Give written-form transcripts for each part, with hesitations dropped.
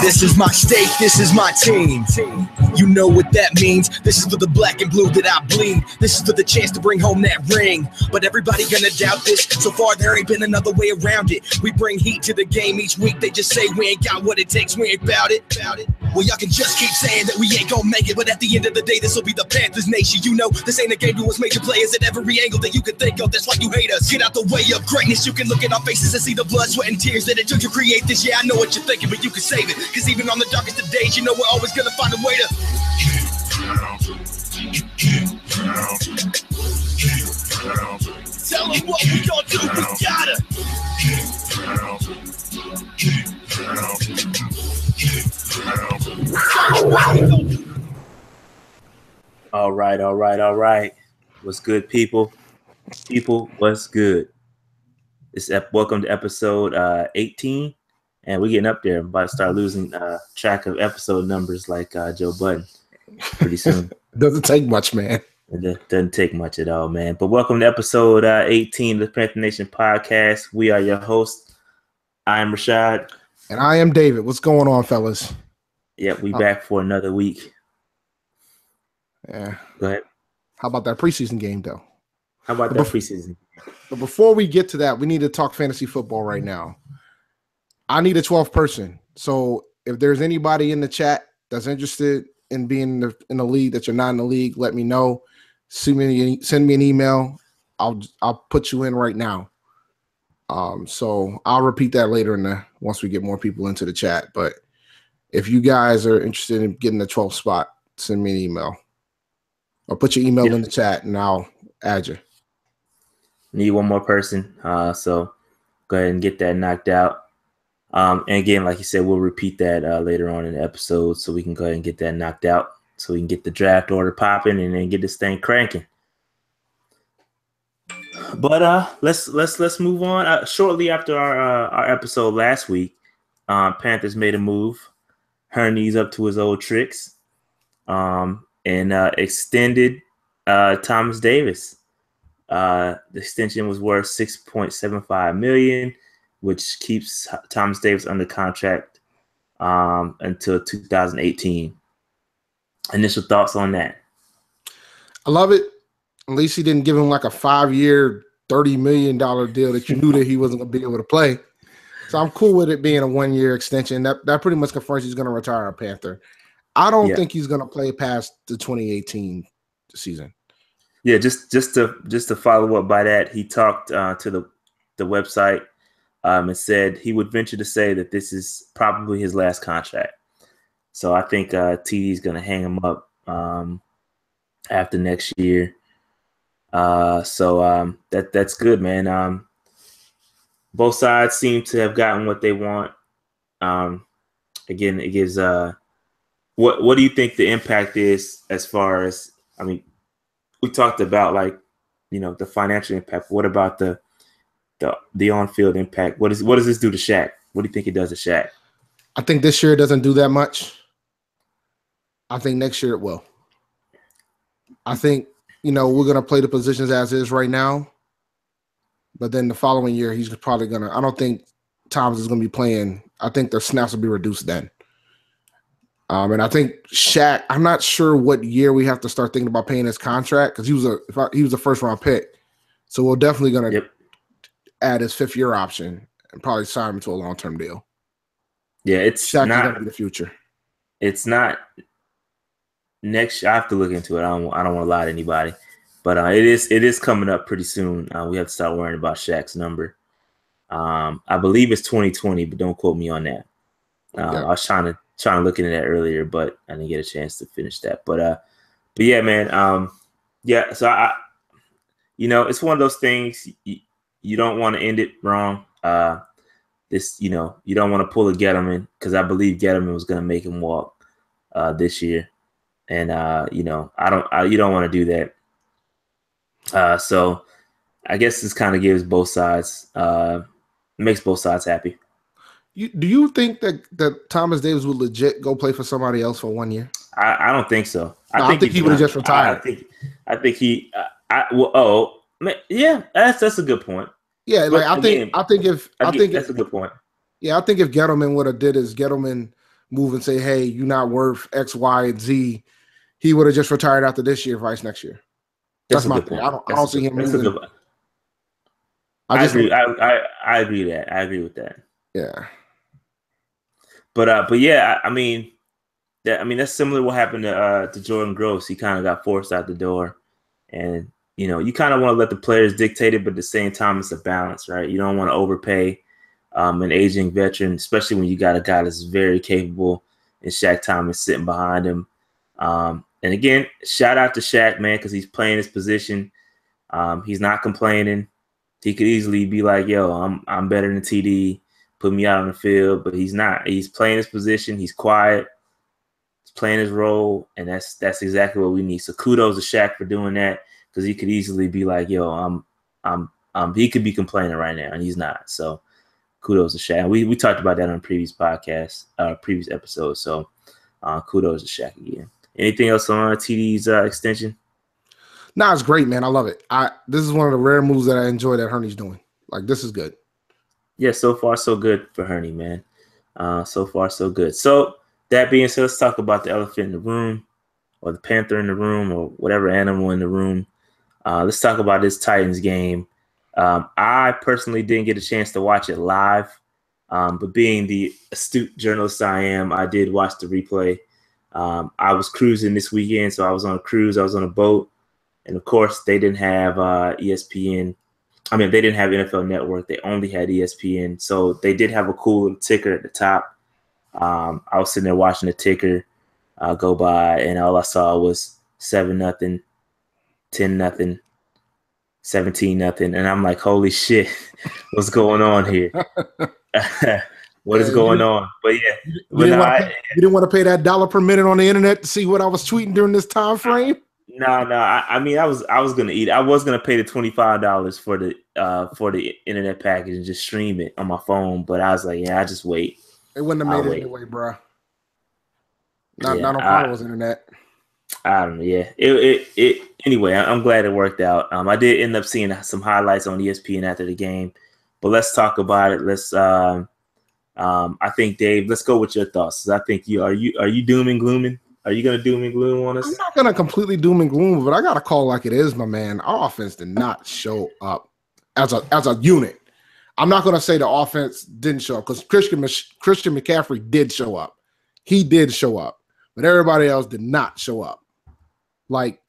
This is my state, this is my team. You know what that means. This is for the black and blue that I bleed. This is for the chance to bring home that ring. But everybody gonna doubt this. So far there ain't been another way around it. We bring heat to the game each week. They just say we ain't got what it takes, we ain't about it. Well, y'all can just keep saying that we ain't gonna make it, but at the end of the day, this will be the Panthers Nation. You know, this ain't a game to us major players at every angle that you can think of. That's why you hate us. Get out the way of greatness. You can look at our faces and see the blood, sweat, and tears that it took to create this. Yeah, I know what you're thinking, but you can save it. Cause even on the darkest of days, you know we're always gonna find a way to tell them what we gonna do. We gotta All right. What's good, people? What's good? Welcome to episode 18, and we're getting up there. I'm about to start losing track of episode numbers like Joe Budden pretty soon. Doesn't take much, man. It doesn't take much at all, man. But welcome to episode 18 of the Panther Nation Podcast. We are your hosts. I am Rashad. And I am David. What's going on, fellas? Yep, we back for another week. Yeah. Go ahead. How about that preseason game, though? How about that preseason? But before we get to that, we need to talk fantasy football right now. I need a 12th person. So if there's anybody in the chat that's interested in being in the league that you're not in the league, let me know. Send me an email. I'll put you in right now. So I'll repeat that later once we get more people into the chat. But if you guys are interested in getting the 12th spot, send me an email. Or put your email in the chat and I'll add you. Need one more person. So go ahead and get that knocked out. And again, like you said, we'll repeat that later on in the episode so we can go ahead and get that knocked out so we can get the draft order popping and then get this thing cranking. But let's move on. Shortly after our episode last week, Panthers made a move. Herney's up to his old tricks. And extended Thomas Davis. The extension was worth $6.75 million, which keeps Thomas Davis under contract until 2018. Initial thoughts on that? I love it. At least he didn't give him like a 5-year, $30 million deal that you knew that he wasn't going to be able to play. So I'm cool with it being a 1-year extension. That pretty much confirms he's going to retire a Panther. I don't think he's going to play past the 2018 season. Yeah, just to follow up by that, he talked to the website and said he would venture to say that this is probably his last contract. So I think TD is going to hang him up after next year. So that's good, man. Both sides seem to have gotten what they want. Again, it gives What do you think the impact is as far as, I mean, we talked about the financial impact. What about the on-field impact? What does this do to Shaq? What do you think it does to Shaq? I think this year it doesn't do that much. I think next year it will. I think, we're going to play the positions as is right now. But then the following year, he's probably going to, I don't think Thomas is going to be playing. I think their snaps will be reduced then. And I think Shaq, I'm not sure what year we have to start thinking about paying his contract because he was a first round pick. So we're definitely going to add his 5th year option and probably sign him to a long-term deal. Yeah, it's Shaq not going to be the future. It's not next. I have to look into it. I don't want to lie to anybody, but it is coming up pretty soon. We have to start worrying about Shaq's number. I believe it's 2020, but don't quote me on that. I was trying to look into that earlier, but I didn't get a chance to finish that. But yeah, man. So it's one of those things you don't want to end it wrong. You don't want to pull a Gettleman because I believe Gettleman was going to make him walk this year, and you don't want to do that. So I guess this kind of gives both sides, makes both sides happy. Do you think that Thomas Davis would legit go play for somebody else for 1 year? I don't think so. I think he would have just retired. I think he. Yeah, that's a good point. Yeah, like I think that's a good point. Yeah, I think if Gettleman would have did his Gettleman move and say, hey, you're not worth X, Y, and Z, he would have just retired after this year, vice next year. That's my thing. I don't see him moving. I agree. I agree that. I agree with that. Yeah. But yeah, I mean that's similar to what happened to Jordan Gross. He kind of got forced out the door, and you kind of want to let the players dictate it, but at the same time, it's a balance, right? You don't want to overpay an aging veteran, especially when you got a guy that's very capable, and Shaq Thomas sitting behind him. And again, shout out to Shaq, man, because he's playing his position. He's not complaining. He could easily be like, "Yo, I'm better than TD. Put me out on the field," but he's not. He's playing his position. He's quiet. He's playing his role, and that's exactly what we need. So kudos to Shaq for doing that, because he could easily be like, "Yo, he could be complaining right now," and he's not. So kudos to Shaq. We talked about that on previous podcasts, previous episodes. So kudos to Shaq again. Anything else on TD's extension? No, it's great, man. I love it. This is one of the rare moves that I enjoy that Hurney's doing. Like, this is good. Yeah, so far so good for Hurney, man. So far so good. So that being said, let's talk about the elephant in the room, or the panther in the room, or whatever animal in the room. Let's talk about this Titans game. I personally didn't get a chance to watch it live, but being the astute journalist I am, I did watch the replay. I was cruising this weekend, so I was on a cruise. I was on a boat. And, of course, they didn't have ESPN. I mean, they didn't have NFL Network. They only had ESPN. So they did have a cool little ticker at the top. I was sitting there watching the ticker go by, and all I saw was 7-0, 10-0, 17-0. And I'm like, holy shit, what's going on here? What is going on? But, yeah. You didn't want to pay that $1 per minute on the internet to see what I was tweeting during this time frame? No. I mean, I was gonna eat. I was gonna pay the $25 for the internet package and just stream it on my phone. But I was like, yeah, I just wait. It wouldn't have made it anyway, bro. Not on Carlos internet. I don't know. Yeah. It anyway. I'm glad it worked out. I did end up seeing some highlights on ESPN after the game. But let's talk about it. Let's. I think, Dave, let's go with your thoughts. I think are you doom and glooming? Are you going to doom and gloom on us? I'm not going to completely doom and gloom, but I got to call like it is, my man. Our offense did not show up as a unit. I'm not going to say the offense didn't show up, because Christian McCaffrey did show up. He did show up, but everybody else did not show up. Like,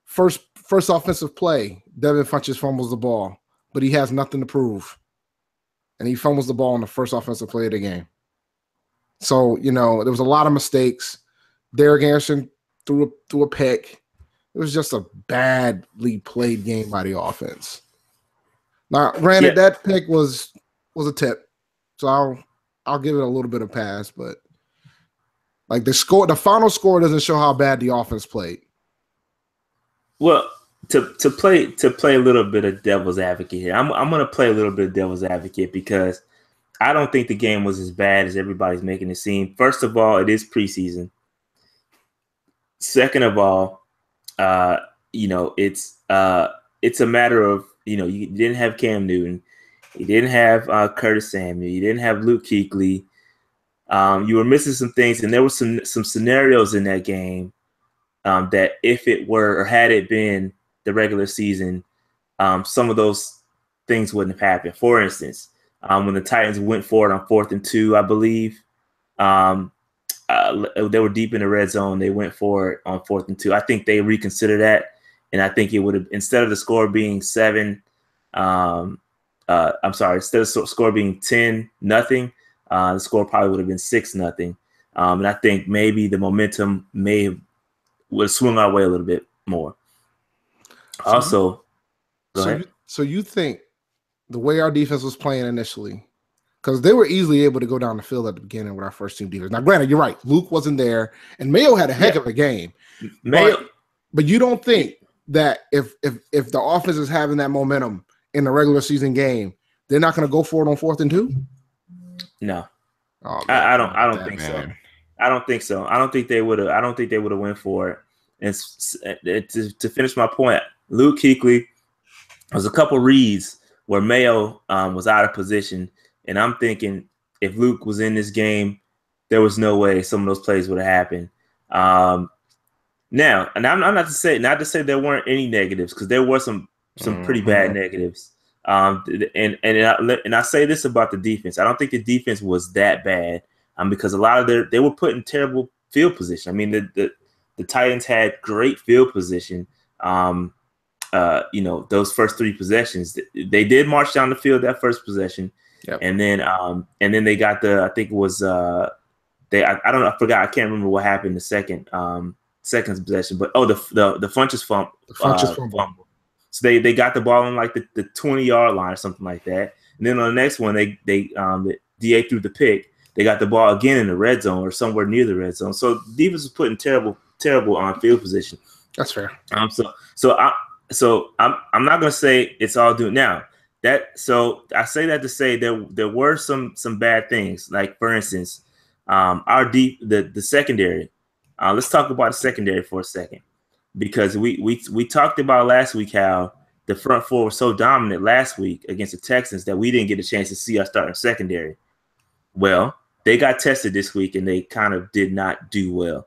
first offensive play, Devin Funchess fumbles the ball, but he has nothing to prove. And he fumbles the ball on the first offensive play of the game. So, there was a lot of mistakes. Derek Anderson threw a pick. It was just a badly played game by the offense. Now, granted, that pick was a tip, so I'll give it a little bit of pass. But like the final score doesn't show how bad the offense played. Well, to play a little bit of devil's advocate here, I'm going to play a little bit of devil's advocate, because I don't think the game was as bad as everybody's making it seem. First of all, it is preseason. Second of all, it's a matter of, you didn't have Cam Newton, you didn't have Curtis Samuel, you didn't have Luke Kuechly. You were missing some things, and there were some scenarios in that game that if it were, or had it been the regular season, some of those things wouldn't have happened. For instance, when the Titans went for it on 4th and 2, I believe, they were deep in the red zone. They went for it on 4th and 2. I think they reconsidered that, and I think it would have, instead of the score being 7, instead of score being 10-0, the score probably would have been 6-0. And I think maybe the momentum would swing our way a little bit more. Go ahead. So you think the way our defense was playing initially, because they were easily able to go down the field at the beginning with our first team defense. Now, granted, you're right. Luke wasn't there, and Mayo had a heck of a game. But you don't think that if the offense is having that momentum in the regular season game, they're not going to go for it on 4th and 2? No, oh, man, I don't think so. I don't think so. I don't think they would have. I don't think they would have went for it. And to finish my point, Luke Kuechly, was a couple reads where Mayo was out of position. And I'm thinking, if Luke was in this game, there was no way some of those plays would have happened. Now, and I'm not to say there weren't any negatives, because there were some pretty bad negatives. And I say this about the defense. I don't think the defense was that bad, because a lot of they were put in terrible field position. I mean, the Titans had great field position. Those first 3 possessions, they did march down the field that first possession. Yep. And then they got I think it was I forgot, I can't remember what happened the second possession, but the Funchess fumble. So they got the ball on like the 20-yard line or something like that. And then on the next one, the DA threw the pick. They got the ball again in the red zone or somewhere near the red zone. So the defense was put in terrible field position. That's fair. So I'm not gonna say it's all due now. So I say that to say there were some bad things. Like, for instance, the secondary. Let's talk about the secondary for a second, because we talked about last week how the front four was so dominant last week against the Texans that we didn't get a chance to see our starting secondary. Well, they got tested this week and they kind of did not do well.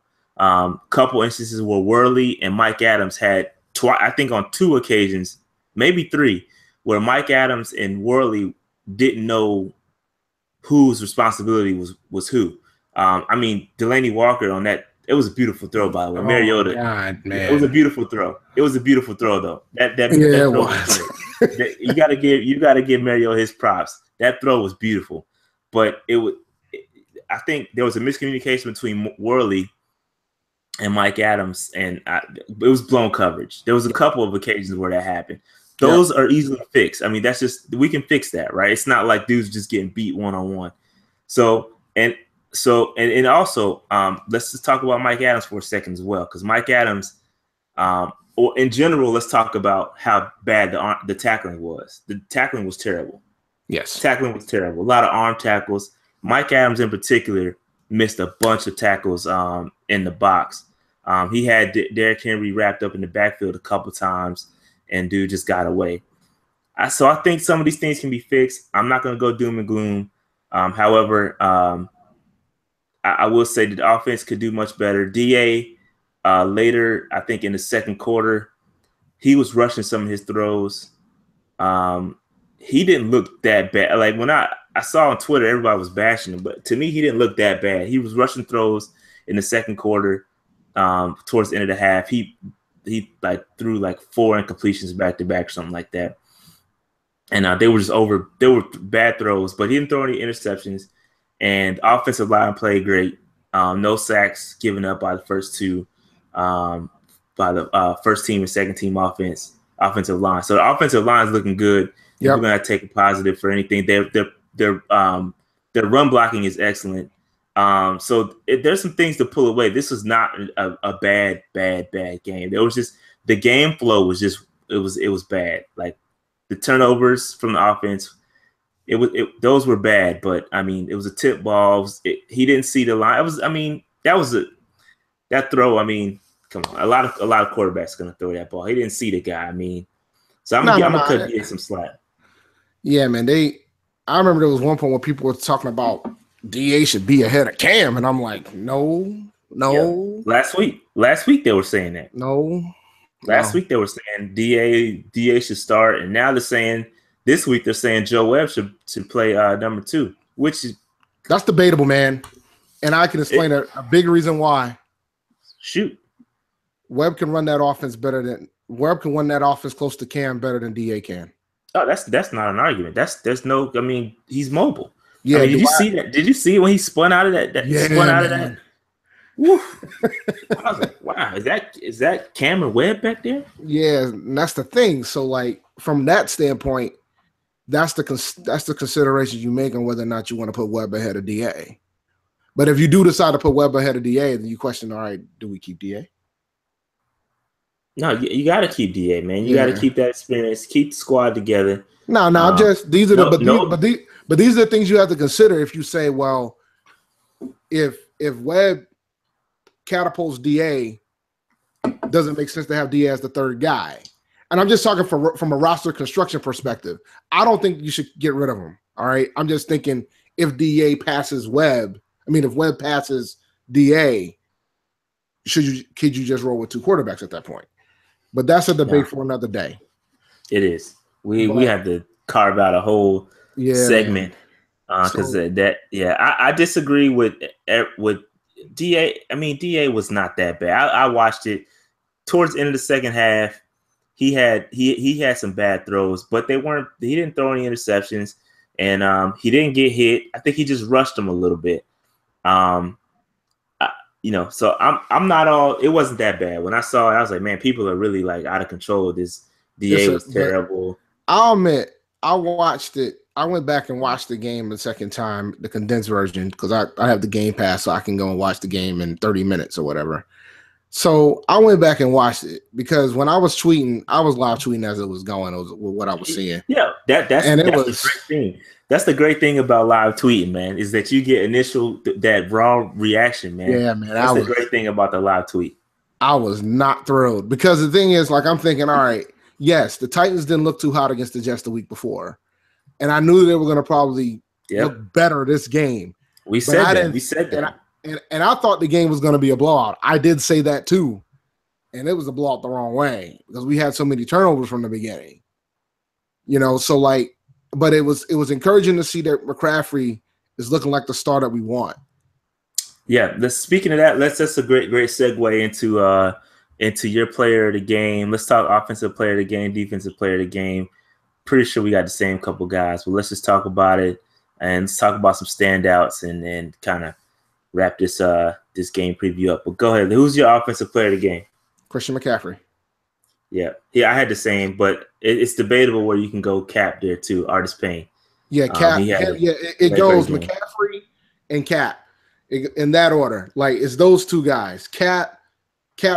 Couple instances where Worley and Mike Adams had I think on 2 occasions, maybe 3, where Mike Adams and Worley didn't know whose responsibility was who. I mean, Delaney Walker on that, it was a beautiful throw, by the way. Mariota, God, man. It was a beautiful throw. It was a beautiful throw, though. That throw was you gotta give Mariota his props. That throw was beautiful, but I think there was a miscommunication between Worley and Mike Adams, and it was blown coverage. There was a couple of occasions where that happened. Those are easily fixed. I mean, we can fix that, right? It's not like dudes just getting beat one-on-one. So also, let's just talk about Mike Adams for a second as well, because Mike Adams, or in general, let's talk about how bad the tackling was. The tackling was terrible. Yes, tackling was terrible. A lot of arm tackles. Mike Adams in particular missed a bunch of tackles in the box. He had Derrick Henry wrapped up in the backfield a couple times, and dude just got away. So I think some of these things can be fixed. I'm not going to go doom and gloom. However, I will say that the offense could do much better. DA later, I think in the second quarter, he was rushing some of his throws. He didn't look that bad. Like, when I saw on Twitter, everybody was bashing him, but to me, he didn't look that bad. He was rushing throws in the second quarter. Towards the end of the half, he threw like 4 incompletions back to back or something like that. And they were bad throws, but he didn't throw any interceptions. And offensive line played great. No sacks given up by the first 2, by the first team and second team offensive line. So the offensive line is looking good. Yep. We're gonna take a positive for anything. Their run blocking is excellent. So there's some things to pull away. This was not a bad game. There was just the game flow was just it was bad. Like, the turnovers from the offense, those were bad. But I mean, it was a tip ball. He didn't see the line. That throw. I mean, come on, a lot of quarterbacks are gonna throw that ball. He didn't see the guy. I mean, so I'm gonna cut DA some slack. Yeah, man. I remember there was one point where people were talking about DA should be ahead of Cam, and I'm like, no. Yeah. Last week they were saying that. Last week they were saying DA should start, and now they're saying this week they're saying Joe Webb should play number 2, which is that's debatable, man. And I can explain a big reason why. Shoot, Webb can run that offense run that offense close to Cam better than DA can. Oh, that's not an argument. I mean, he's mobile. Yeah, I mean, did you see that? Did you see it when he spun out of that? Yeah, spun out of that. Woof. I was like, wow, is that Cameron Webb back there? Yeah, and that's the thing. So, like, from that standpoint, that's the consideration you make on whether or not you want to put Webb ahead of DA. But if you do decide to put Webb ahead of DA, then you question, all right, do we keep DA? No, you got to keep DA, man. You got to keep that experience, keep the squad together. No, these are the things you have to consider if you say, well, if Webb catapults DA, doesn't make sense to have DA as the third guy. And I'm just talking from a roster construction perspective. I don't think you should get rid of him. All right. I'm just thinking if DA passes Webb, I mean, if Webb passes DA, could you just roll with 2 quarterbacks at that point? But that's a debate for another day. It is. We have to carve out a whole segment because I disagree with DA. I mean, DA was not that bad. I watched it towards the end of the second half. He had some bad throws, but he didn't throw any interceptions, and he didn't get hit. I think he just rushed him a little bit. So I'm not all. It wasn't that bad. When I saw it, I was like, man, people are really like out of control. This DA was terrible. I'll admit, I watched it. I went back and watched the game the second time, the condensed version, because I have the Game Pass, so I can go and watch the game in 30 minutes or whatever. So I went back and watched it because when I was tweeting, I was live tweeting as it was going. It was with what I was seeing. Yeah, that's the great thing. That's the great thing about live tweeting, man, is that you get initial that raw reaction, man. Yeah, man. That's the great thing about the live tweet. I was not thrilled because the thing is, like, I'm thinking, all right, yes, the Titans didn't look too hot against the Jets the week before, and I knew they were going to probably look better this game. We said that. And I thought the game was going to be a blowout. I did say that too, and it was a blowout the wrong way because we had so many turnovers from the beginning. So like, but it was encouraging to see that McCaffrey is looking like the star that we want. Yeah. Speaking of that, that's a great segue into your player of the game. Let's talk offensive player of the game, defensive player of the game. Pretty sure we got the same couple guys, but let's just talk about it and let's talk about some standouts and kind of wrap this game preview up. But go ahead. Who's your offensive player of the game? Christian McCaffrey. Yeah, I had the same, but it's debatable where you can go Cap there too. Artis Payne. Yeah, Cap. It goes McCaffrey and Cap in that order. Like it's those two guys. Cap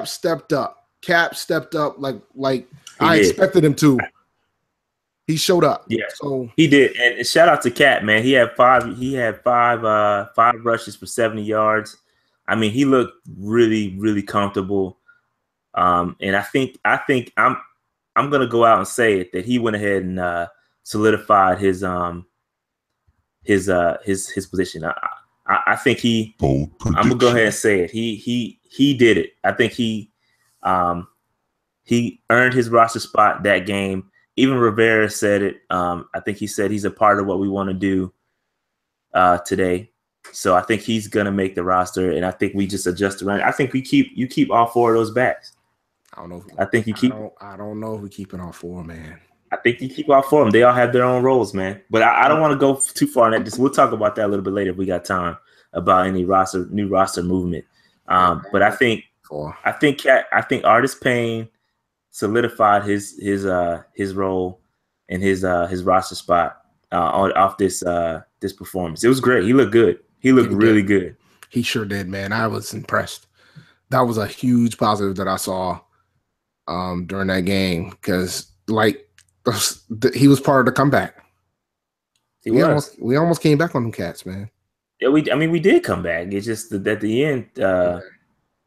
stepped up. Like I expected him to. He showed up. Yeah, so he did. And shout out to Cap, man. He had five rushes for 70 yards. I mean, he looked really, really comfortable. And I think I'm gonna go out and say it that he went ahead and solidified his position. I think I'm gonna go ahead and say it. He did it. I think he earned his roster spot that game. Even Rivera said it. I think he said he's a part of what we want to do today. So I think he's gonna make the roster, and I think we just adjust around. I think you keep all 4 of those backs. I don't know. I don't know if we're keeping all 4, man. I think you keep all 4 of them. They all have their own roles, man. But I don't want to go too far in that. We'll talk about that a little bit later if we got time about any new roster movement. But I think Artis Payne solidified his role and his roster spot off this performance. It was great. He looked good. He looked really good. He sure did, man. I was impressed. That was a huge positive that I saw during that game because, like, he was part of the comeback. We almost came back on them cats, man. Yeah, we did come back. It's just that at the end,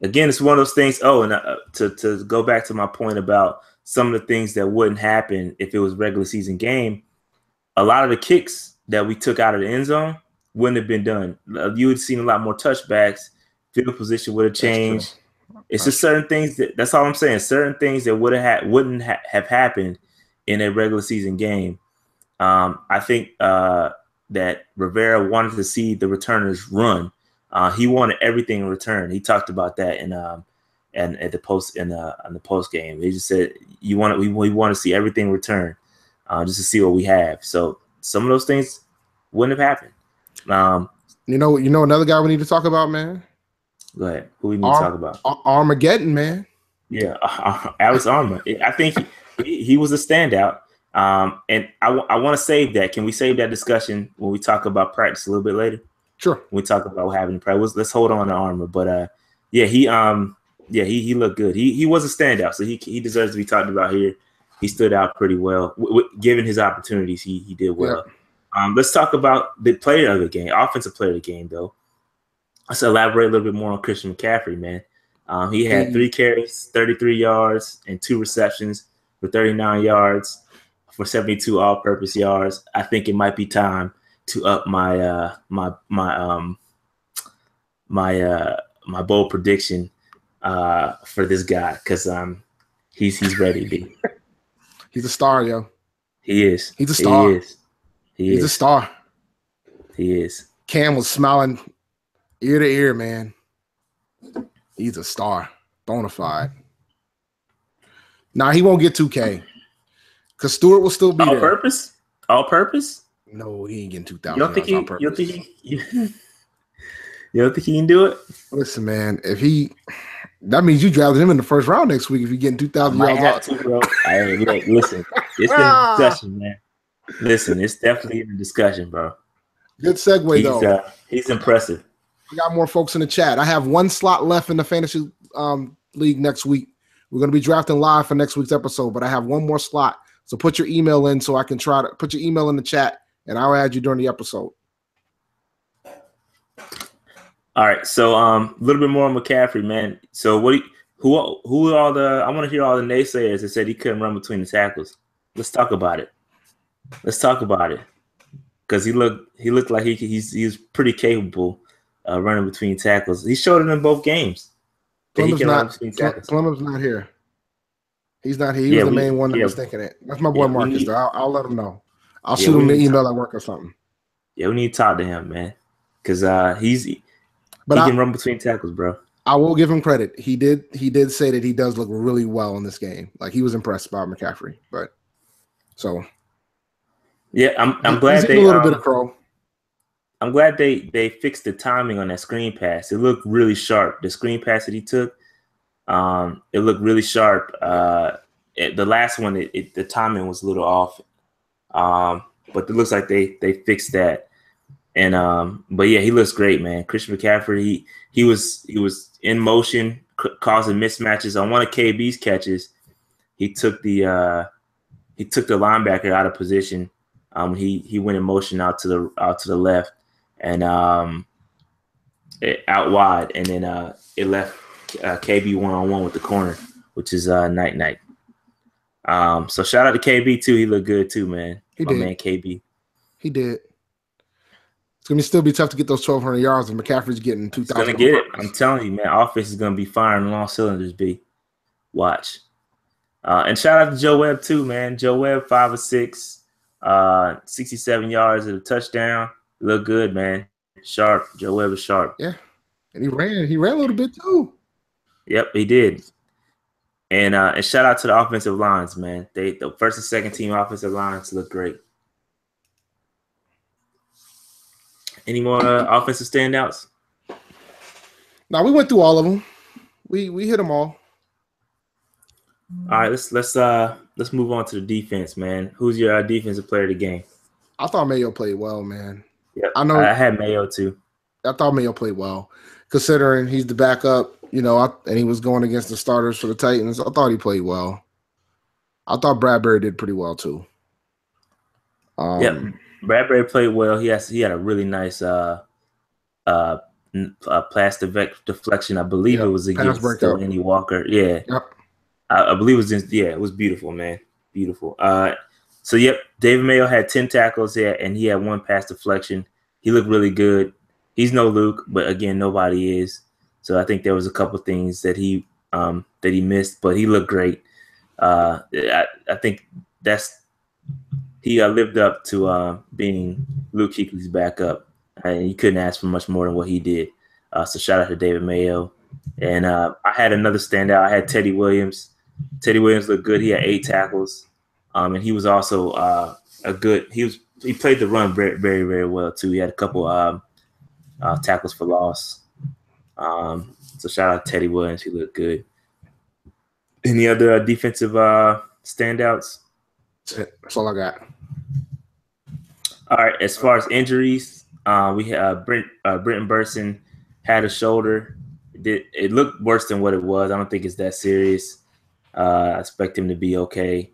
again, it's one of those things. Oh, and to go back to my point about some of the things that wouldn't happen if it was regular season game, a lot of the kicks that we took out of the end zone wouldn't have been done. You would have seen a lot more touchbacks. Field position would have changed. It's just certain things that's all I'm saying. Certain things that wouldn't have happened in a regular season game. I think that Rivera wanted to see the returners run. He wanted everything in return. He talked about that in at the post on the post game. He just said we want to see everything return, just to see what we have. So some of those things wouldn't have happened. You know another guy we need to talk about, man. Go ahead. Who we need to talk about? Armageddon, man. Yeah, Alex Armour. I think he was a standout. And I want to save that. Can we save that discussion when we talk about practice a little bit later? Sure. When we talk about what happened in practice. Let's hold on to Armour. But he looked good. He was a standout, so he deserves to be talked about here. He stood out pretty well. Given his opportunities, he did well. Yeah. Let's talk about the player of the game, offensive player of the game, though. Let's elaborate a little bit more on Christian McCaffrey, man. He had 3 carries, 33 yards, and 2 receptions for 39 yards for 72 all-purpose yards. I think it might be time to up my my bold prediction for this guy because he's ready, B. He's a star, yo. He is. He's a star. He is. He's a star. He is. Cam was smiling ear to ear, man. He's a star. Bona fide. Nah, he won't get 2K. Because Stewart will still be all there. Purpose? All purpose? No, he ain't getting 2,000 You don't think on purpose. You don't think he can do it? Listen, man, that means you drafted him in the first round next week if you're getting 2,000 yards. Bro. Listen, it's in discussion, man. Listen, it's definitely in the discussion, bro. Good segue, though. He's impressive. We got more folks in the chat. I have one slot left in the fantasy league next week. We're going to be drafting live for next week's episode, but I have one more slot. So put your email in so I can try to put your email in the chat, and I'll add you during the episode. All right, so a little bit more on McCaffrey, man. So who are all the? I want to hear all the naysayers that said he couldn't run between the tackles. Let's talk about it. Because he looked like he's pretty capable running between tackles. He showed it in both games. Plummer's not here. He's not here. He was the main one that was thinking it. That's my boy Marcus, though. I'll let him know. I'll shoot him an email at work or something. Yeah, we need to talk to him, man. Because he can run between tackles, bro. I will give him credit. He did say that he does look really well in this game. Like, he was impressed by McCaffrey. But so yeah, I'm glad they a little bit of crow. I'm glad they fixed the timing on that screen pass. It looked really sharp. The screen pass that he took, it looked really sharp. The last one, the timing was a little off. But it looks like they fixed that. And but yeah, he looks great, man. Christian McCaffrey, he was in motion, causing mismatches. On one of KB's catches, he took the linebacker out of position. He went in motion out to the left and out wide, and then it left KB 1-on-1 with the corner, which is night. So shout out to KB too. He looked good too, man. Man, KB. He did. It's gonna still be tough to get those 1,200 yards, and McCaffrey's getting 2,000. Gonna get it. I'm telling you, man. Offense is gonna be firing on all cylinders. B. Watch. And shout out to Joe Webb too, man. Joe Webb 5 of 6, 67 yards and a touchdown. Look good, man. Sharp. Joe Webb is sharp. Yeah, and he ran a little bit too. Yep, he did. And shout out to the offensive lines, man. The first and second team offensive lines look great. Any more offensive standouts? No, we went through all of them. We hit them all. All right, let's move on to the defense, man. Who's your defensive player of the game? I thought Mayo played well, man. Yeah, I had Mayo too. I thought Mayo played well, considering he's the backup, and he was going against the starters for the Titans. I thought he played well. I thought Bradbury did pretty well too. Yeah, Bradbury played well. He had a really nice plastic deflection. I believe it was against Delaney Walker. Yeah. Yep. I believe it was it was beautiful, man. Beautiful. So yep, David Mayo had 10 tackles there, and he had 1 pass deflection. He looked really good. He's no Luke, but again, nobody is. So I think there was a couple things that he missed, but he looked great. I think he lived up to being Luke Kuechly's backup, and you couldn't ask for much more than what he did. So shout out to David Mayo. And I had another standout. I had Teddy Williams. Teddy Williams looked good. He had 8 tackles, and he was also he played the run very, very, very well too. He had a couple tackles for loss. So shout out to Teddy Williams. He looked good. Any other defensive standouts? That's all I got. All right. As far as injuries, we had Brenton Burson had a shoulder. It looked worse than what it was. I don't think it's that serious. I expect him to be okay.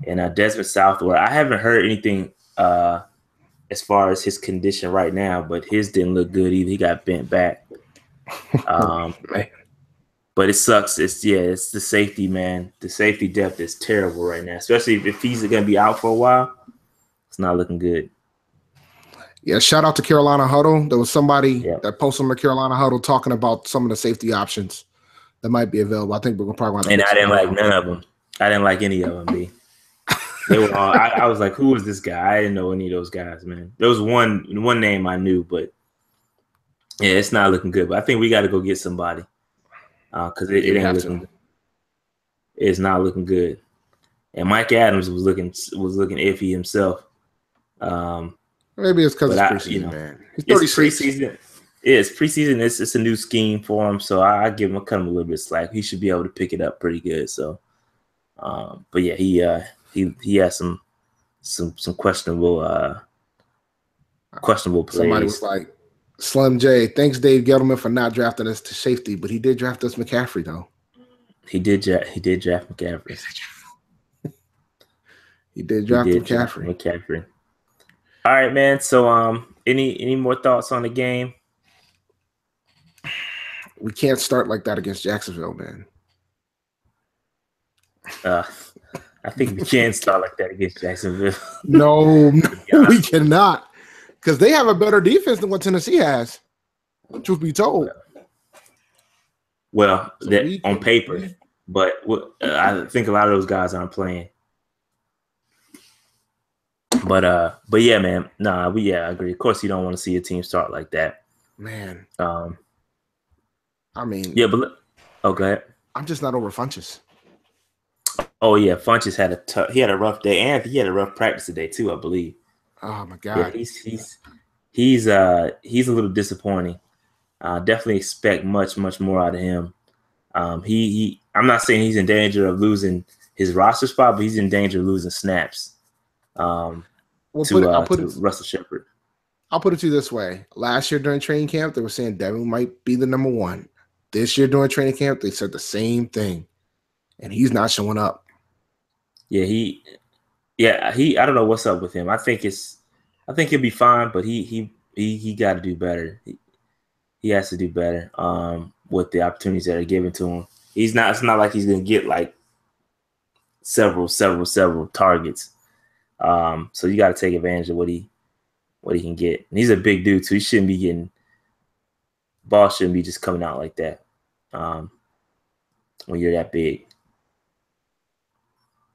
And Desmond Southwell, I haven't heard anything as far as his condition right now, but his didn't look good either. He got bent back. But it sucks. It's the safety, man. The safety depth is terrible right now, especially if he's going to be out for a while. It's not looking good. Yeah, shout out to Carolina Huddle. There was somebody that posted on the Carolina Huddle talking about some of the safety options that might be available. I think we're probably going to. And I didn't like none of them. I didn't like any of them, B. They were all. I was like, "Who is this guy?" I didn't know any of those guys, man. There was one name I knew, but yeah, it's not looking good. But I think we got to go get somebody because it ain't looking good. It's not looking good. And Mike Adams was looking iffy himself. Maybe it's because it's preseason, man. He's 36. Preseason. Yeah, it's preseason. It's a new scheme for him, so I cut him a little bit slack. He should be able to pick it up pretty good. So, but yeah, he has some questionable plays. Somebody was like, Slim J, thanks Dave Gettleman for not drafting us to safety, but he did draft us McCaffrey though. He did draft McCaffrey. He did draft McCaffrey. All right, man. So, any more thoughts on the game? We can't start like that against Jacksonville, man. I think we can start like that against Jacksonville. No, we cannot, because they have a better defense than what Tennessee has. Truth be told. Well, on paper, but I think a lot of those guys aren't playing. But yeah, man. I agree. Of course, you don't want to see a team start like that, man. I mean, yeah, but go ahead. I'm just not over Funchess. Oh yeah, Funchess had a rough day, and he had a rough practice today too, I believe. Oh my God, yeah, he's a little disappointing. Definitely expect much more out of him. I'm not saying he's in danger of losing his roster spot, but he's in danger of losing snaps. To Russell Shepard. I'll put it to you this way: last year during training camp, they were saying Devin might be the number one. This year during training camp, they said the same thing, and he's not showing up. Yeah, I don't know what's up with him. I think he'll be fine, but he got to do better. He has to do better with the opportunities that are given to him. It's not like he's gonna get like several targets. So you got to take advantage of what he can get. And he's a big dude too. He shouldn't be getting ball shouldn't be just coming out like that when you're that big.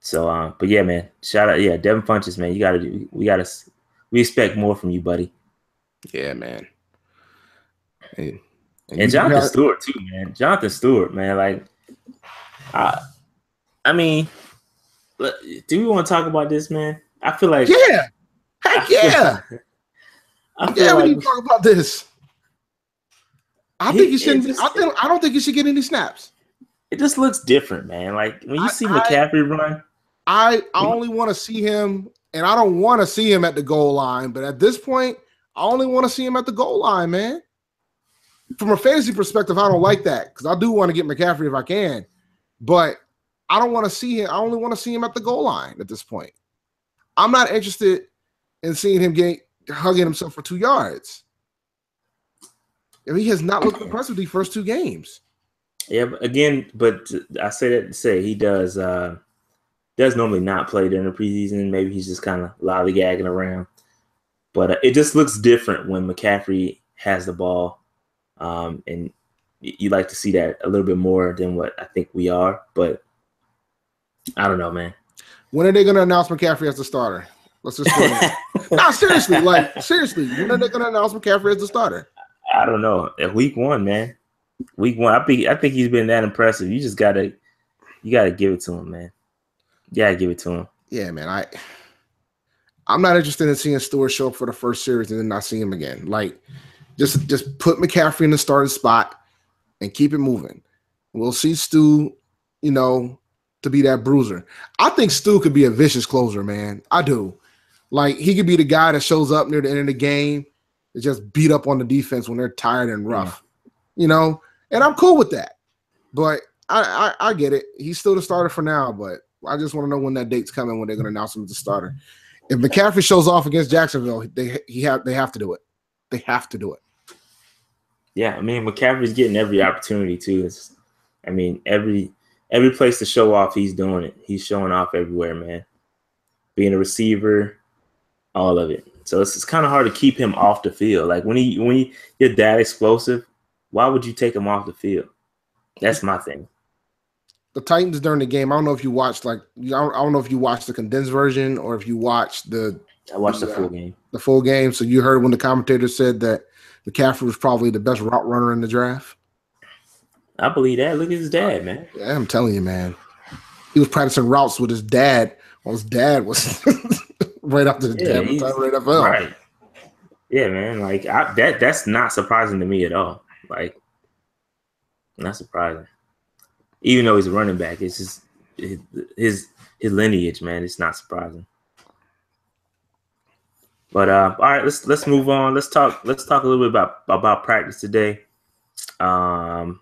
So, but yeah, man, shout out, Devin Funchess, man. We expect more from you, buddy. Yeah, man. And Jonathan Stewart too, man. Jonathan Stewart, man. Like, I mean, do we want to talk about this, man? I feel like heck yeah. We need to talk about this. I think he shouldn't. I don't think he should get any snaps. It just looks different, man. Like when you see McCaffrey run, I only want to see him, and I don't want to see him at the goal line. But at this point, I only want to see him at the goal line, man. From a fantasy perspective, I don't like that because I do want to get McCaffrey if I can, but I don't want to see him. I only want to see him at the goal line at this point. I'm not interested in seeing him hugging himself for 2 yards. He has not looked impressive the first 2 games. Yeah, but I say that to say he does normally not play during the preseason. Maybe he's just kind of lollygagging around. But it just looks different when McCaffrey has the ball, and you like to see that a little bit more than what I think we are. But I don't know, man. When are they going to announce McCaffrey as the starter? Let's just no, seriously. When are they going to announce McCaffrey as the starter? I don't know. At week 1, man. Week 1, I think he's been that impressive. You just gotta give it to him, man. You gotta give it to him. Yeah, man. I'm not interested in seeing Stewart show up for the first series and then not see him again. Like, just put McCaffrey in the starting spot and keep it moving. We'll see Stu, to be that bruiser. I think Stu could be a vicious closer, man. I do. Like, he could be the guy that shows up near the end of the game and just beat up on the defense when they're tired and rough, and I'm cool with that. But I get it. He's still the starter for now, but I just want to know when that date's coming when they're going to announce him as the starter. If McCaffrey shows off against Jacksonville, they have to do it. They have to do it. Yeah, I mean, McCaffrey's getting every opportunity too. Every place to show off, he's doing it. He's showing off everywhere, man. Being a receiver, All of it. So it's kind of hard to keep him off the field. Like when you're that explosive, why would you take him off the field? That's my thing. The Titans during the game, I don't know if you watched I don't know if you watched the condensed version or if you watched I watched the full game. The full game. So you heard when the commentator said that McCaffrey was probably the best route runner in the draft. I believe that. Look at his dad, man. Yeah, I'm telling you, man. He was practicing routes with his dad while his dad was right after his dad was right NFL. Right. Yeah, man. Like that's not surprising to me at all. Like, not surprising. Even though he's a running back, it's just his lineage, man. It's not surprising. But all right, let's move on. Let's talk a little bit about practice today. Because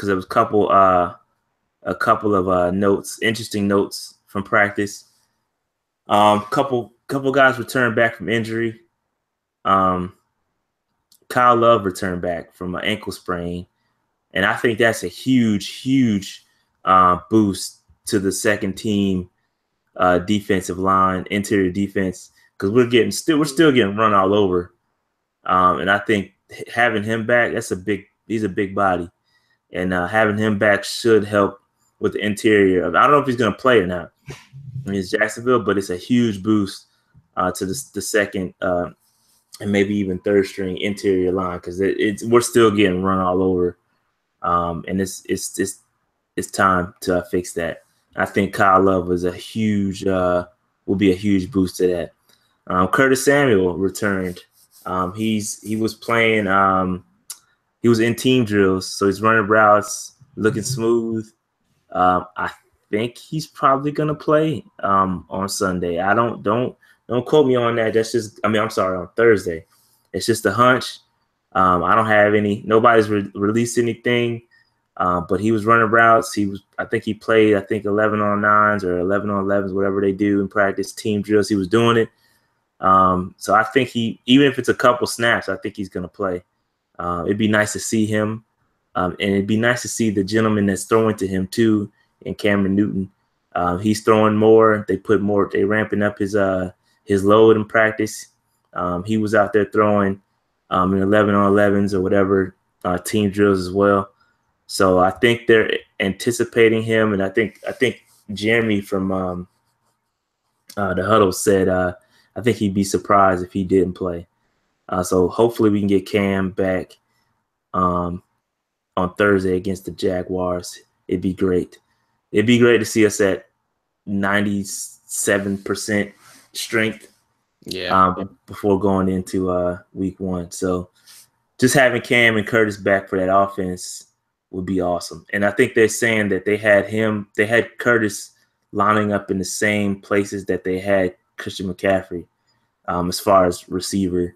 there was a couple of notes, interesting notes from practice. Couple guys returned back from injury. Kyle Love returned back from an ankle sprain, and I think that's a huge boost to the second team defensive line, interior defense, because we're still getting run all over. And I think having him back, he's a big body, and having him back should help with the interior. I don't know if he's going to play or not. I mean, it's Jacksonville, but it's a huge boost to the second and maybe even third string interior line, because we're still getting run all over, and it's time to fix that. I think Kyle Love was will be a huge boost to that. Curtis Samuel returned. He was playing. He was in team drills, so he's running routes, looking smooth. I think he's probably gonna play on Sunday. I don't quote me on that. That's just, I'm sorry, on Thursday. It's just a hunch. I don't have nobody's released anything, but he was running routes. I think he played 11 on 9s or 11 on 11s, whatever they do in practice, team drills. He was doing it. So I think even if it's a couple snaps, I think he's going to play. It'd be nice to see him. And it'd be nice to see the gentleman that's throwing to him too, and Cameron Newton. He's throwing more. They ramping up his load in practice. He was out there throwing in 11 on 11s or whatever team drills as well. So I think they're anticipating him, and I think Jeremy from the huddle said I think he'd be surprised if he didn't play. So hopefully we can get Cam back on Thursday against the Jaguars. It'd be great. It'd be great to see us at 97% strength. Yeah. Before going into week 1. So just having Cam and Curtis back for that offense would be awesome. And I think they're saying that they had Curtis lining up in the same places that they had Christian McCaffrey, as far as receiver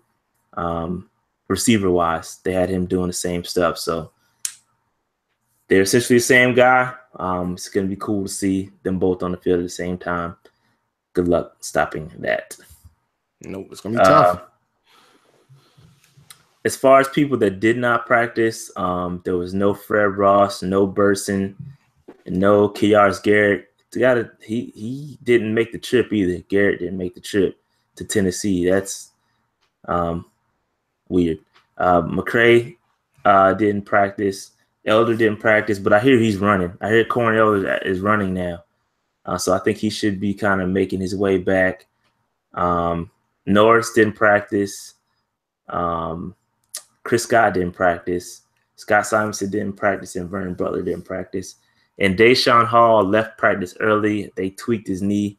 wise. They had him doing the same stuff. So they're essentially the same guy. It's going to be cool to see them both on the field at the same time. Good luck stopping that. Nope, it's going to be tough. As far as people that did not practice, there was no Fred Ross, no Burson, and no Keyars Garrett. He didn't make the trip either. Garrett didn't make the trip to Tennessee. That's weird. McCray didn't practice. Elder didn't practice, but I hear he's running. I hear Corn Elder is running now. So I think he should be kind of making his way back. Norris didn't practice. Chris Scott didn't practice. Scott Simonson didn't practice, and Vernon Butler didn't practice. And Deshaun Hall left practice early. They tweaked his knee.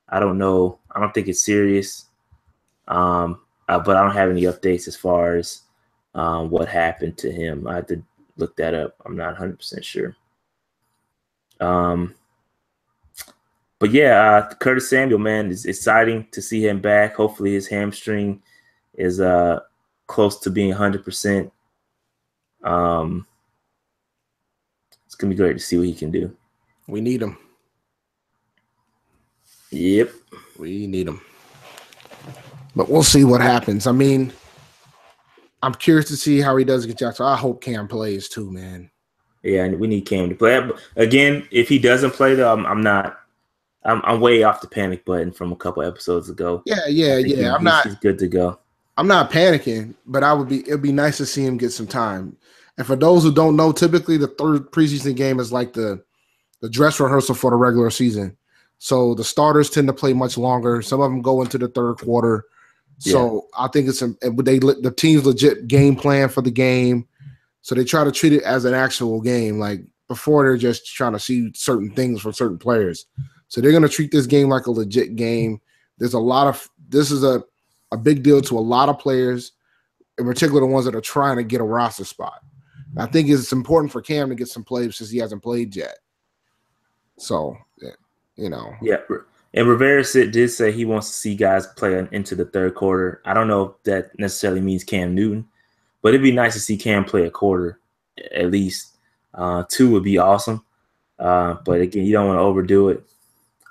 I don't know. I don't think it's serious. But I don't have any updates as far as what happened to him. I had to look that up. I'm not 100% sure. But yeah, Curtis Samuel, man, it's exciting to see him back. Hopefully his hamstring is close to being 100%. It's going to be great to see what he can do. We need him. Yep. We need him. But we'll see what happens. I mean, I'm curious to see how he does against Jackson. I hope Cam plays too, man. Yeah, we need Cam to play. Again, if he doesn't play, though, I'm not I'm way off the panic button from a couple episodes ago. Yeah. He's good to go. I'm not panicking, but it'd be nice to see him get some time. And for those who don't know, typically the third preseason game is like the dress rehearsal for the regular season. So the starters tend to play much longer. Some of them go into the third quarter. So I think the team's legit game plan for the game. So they try to treat it as an actual game. Like before, they're just trying to see certain things from certain players. So they're going to treat this game like a legit game. This is a big deal to a lot of players, in particular the ones that are trying to get a roster spot. And I think it's important for Cam to get some plays since he hasn't played yet. So, Yeah, and Rivera did say he wants to see guys play into the third quarter. I don't know if that necessarily means Cam Newton, but it'd be nice to see Cam play a quarter at least. 2 would be awesome. But again, you don't want to overdo it.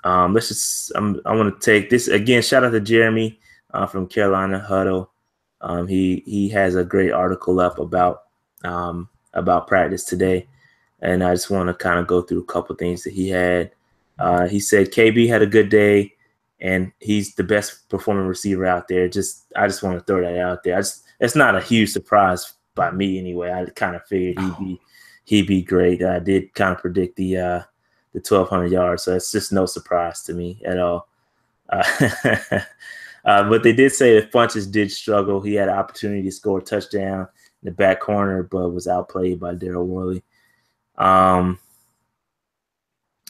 I want to take this again. Shout out to Jeremy from Carolina Huddle. He has a great article up about practice today, and I just want to kind of go through a couple things that he had. He said KB had a good day, and he's the best performing receiver out there. I just want to throw that out there. It's not a huge surprise by me anyway. I kind of figured he'd be great. I did kind of predict the 1,200 yards, so it's just no surprise to me at all. But they did say that Funchess did struggle. He had an opportunity to score a touchdown in the back corner, but was outplayed by Daryl Worley. And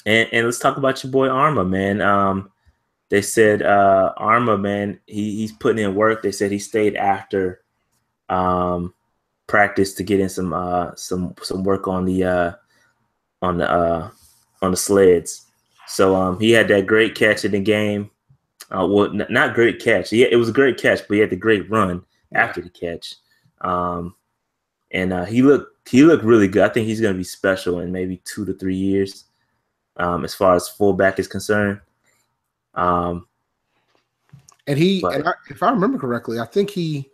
let's talk about your boy Arma, man. They said Arma, man, he's putting in work. They said he stayed after practice to get in some work on the sleds. So he had that great catch in the game. Well, not great catch. It was a great catch, but he had the great run after the catch. And he looked really good. I think he's going to be special in maybe 2 to 3 years, as far as fullback is concerned. And if I remember correctly, I think he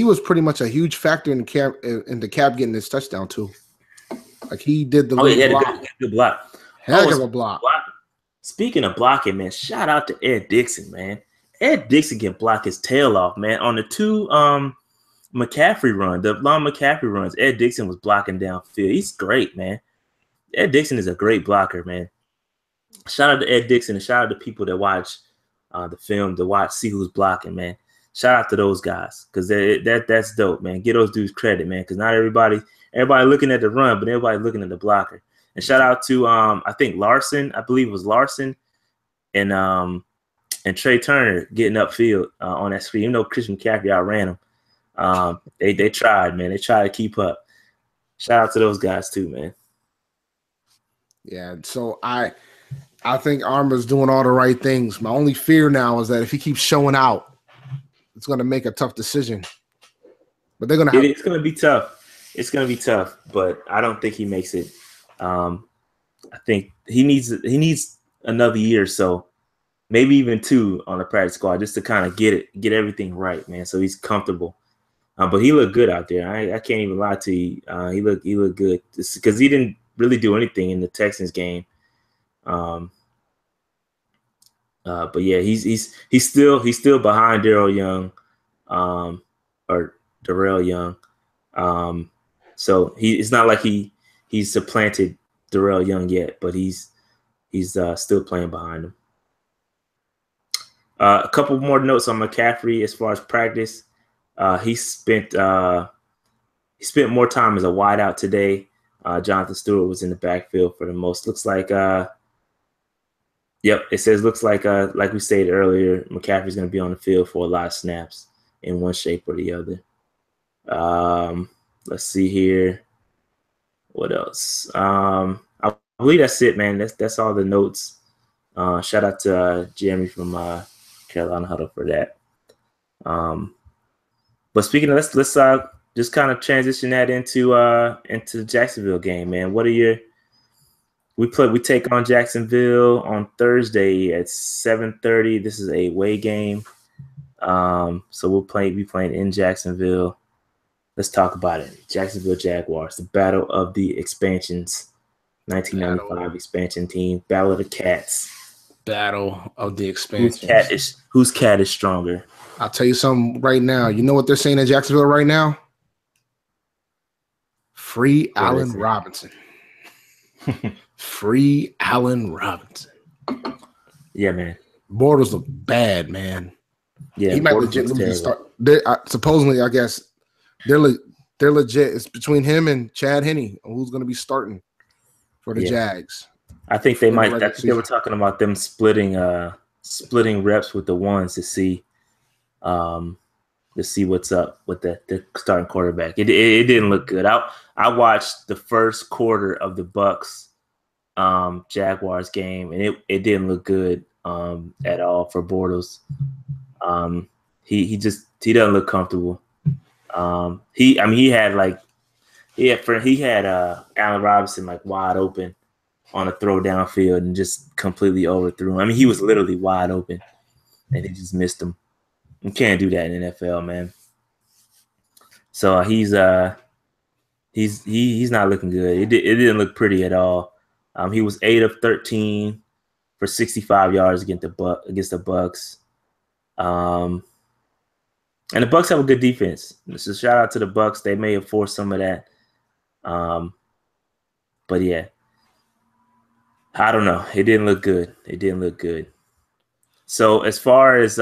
was pretty much a huge factor in the Cap getting his touchdown too. Like he did the good block. Heck of a block. Speaking of blocking, man, shout out to Ed Dixon, man. Ed Dixon can block his tail off, man. On the 2 Mccaffrey run, the long Mccaffrey runs, Ed Dixon was blocking downfield. He's great, man. Ed Dixon is a great blocker, man. Shout out to Ed Dixon and shout out to people that watch the film to see who's blocking, man. Shout out to those guys because that's dope, man. Give those dudes credit, man, because not everybody looking at the run, but everybody looking at the blocker. And shout out to I think Larson, I believe it was Larson, and Trey Turner getting upfield on that screen. Even though Chris McCaffrey outran him, they tried, man. They tried to keep up. Shout out to those guys too, man. Yeah, so I think Arma's doing all the right things. My only fear now is that if he keeps showing out, it's going to make a tough decision. But they're going to. It's going to be tough. It's going to be tough, but I don't think he makes it. I think he needs another year or so, maybe even 2 on the practice squad just to kind of get everything right, man. So he's comfortable. But he looked good out there. I can't even lie to you. He looked good because he didn't really do anything in the Texans game. But yeah, he's still behind Darrell Young, or Darrell Young. So it's not like he's supplanted Darrell Young yet, but he's still playing behind him. A couple more notes on McCaffrey as far as practice. He spent more time as a wideout today. Jonathan Stewart was in the backfield for the most. Looks like it says looks like we stated earlier, McCaffrey's going to be on the field for a lot of snaps in one shape or the other. Let's see here. What else? I believe that's it, man. That's all the notes. Shout out to Jeremy from Carolina Huddle for that. But speaking of, let's just kind of transition that into the Jacksonville game, man. What are we take on Jacksonville on Thursday at 7:30. This is a away game. So we'll be playing in Jacksonville. Let's talk about it. Jacksonville Jaguars, the battle of the expansions, 1995 expansion team, battle of the cats. battle of the expansion. Whose cat is stronger? I'll tell you something right now. You know what they're saying in Jacksonville right now? Free Allen Robinson. Free Allen Robinson. Yeah, man. Bortles look bad, man. Yeah, he might legitimately start. Supposedly, I guess they're legit. It's between him and Chad Henne who's going to be starting for the Jags. I think they might. I think they were talking about them splitting reps with the ones to see what's up with the starting quarterback. It didn't look good. I watched the first quarter of the Bucks Jaguars game, and it didn't look good at all for Bortles. He doesn't look comfortable. He had Allen Robinson like wide open on a throw downfield and just completely overthrew him. I mean, he was literally wide open and he just missed him. You can't do that in the NFL, man. So he's not looking good. It didn't look pretty at all. He was 8 of 13 for 65 yards against the Bucks. And the Bucks have a good defense. So shout out to the Bucks. They may have forced some of that. But yeah, I don't know. It didn't look good. So as far as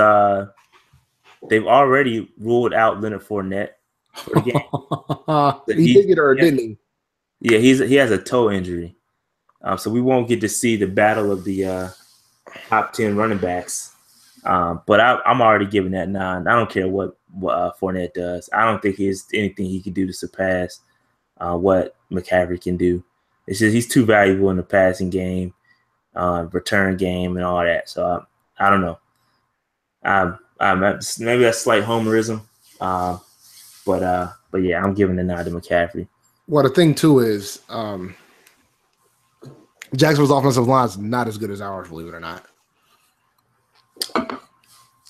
they've already ruled out Leonard Fournette for the game. He did get hurt, didn't he? Yeah, he has a toe injury. So we won't get to see the battle of the top 10 running backs. But I'm already giving that 9. I don't care what Fournette does. I don't think there's anything he can do to surpass what McCaffrey can do. It's just he's too valuable in the passing game, return game, and all that. So I don't know. Maybe that's slight homerism, but yeah, I'm giving the 9 to McCaffrey. Well, the thing too is Jacksonville's offensive line is not as good as ours, believe it or not.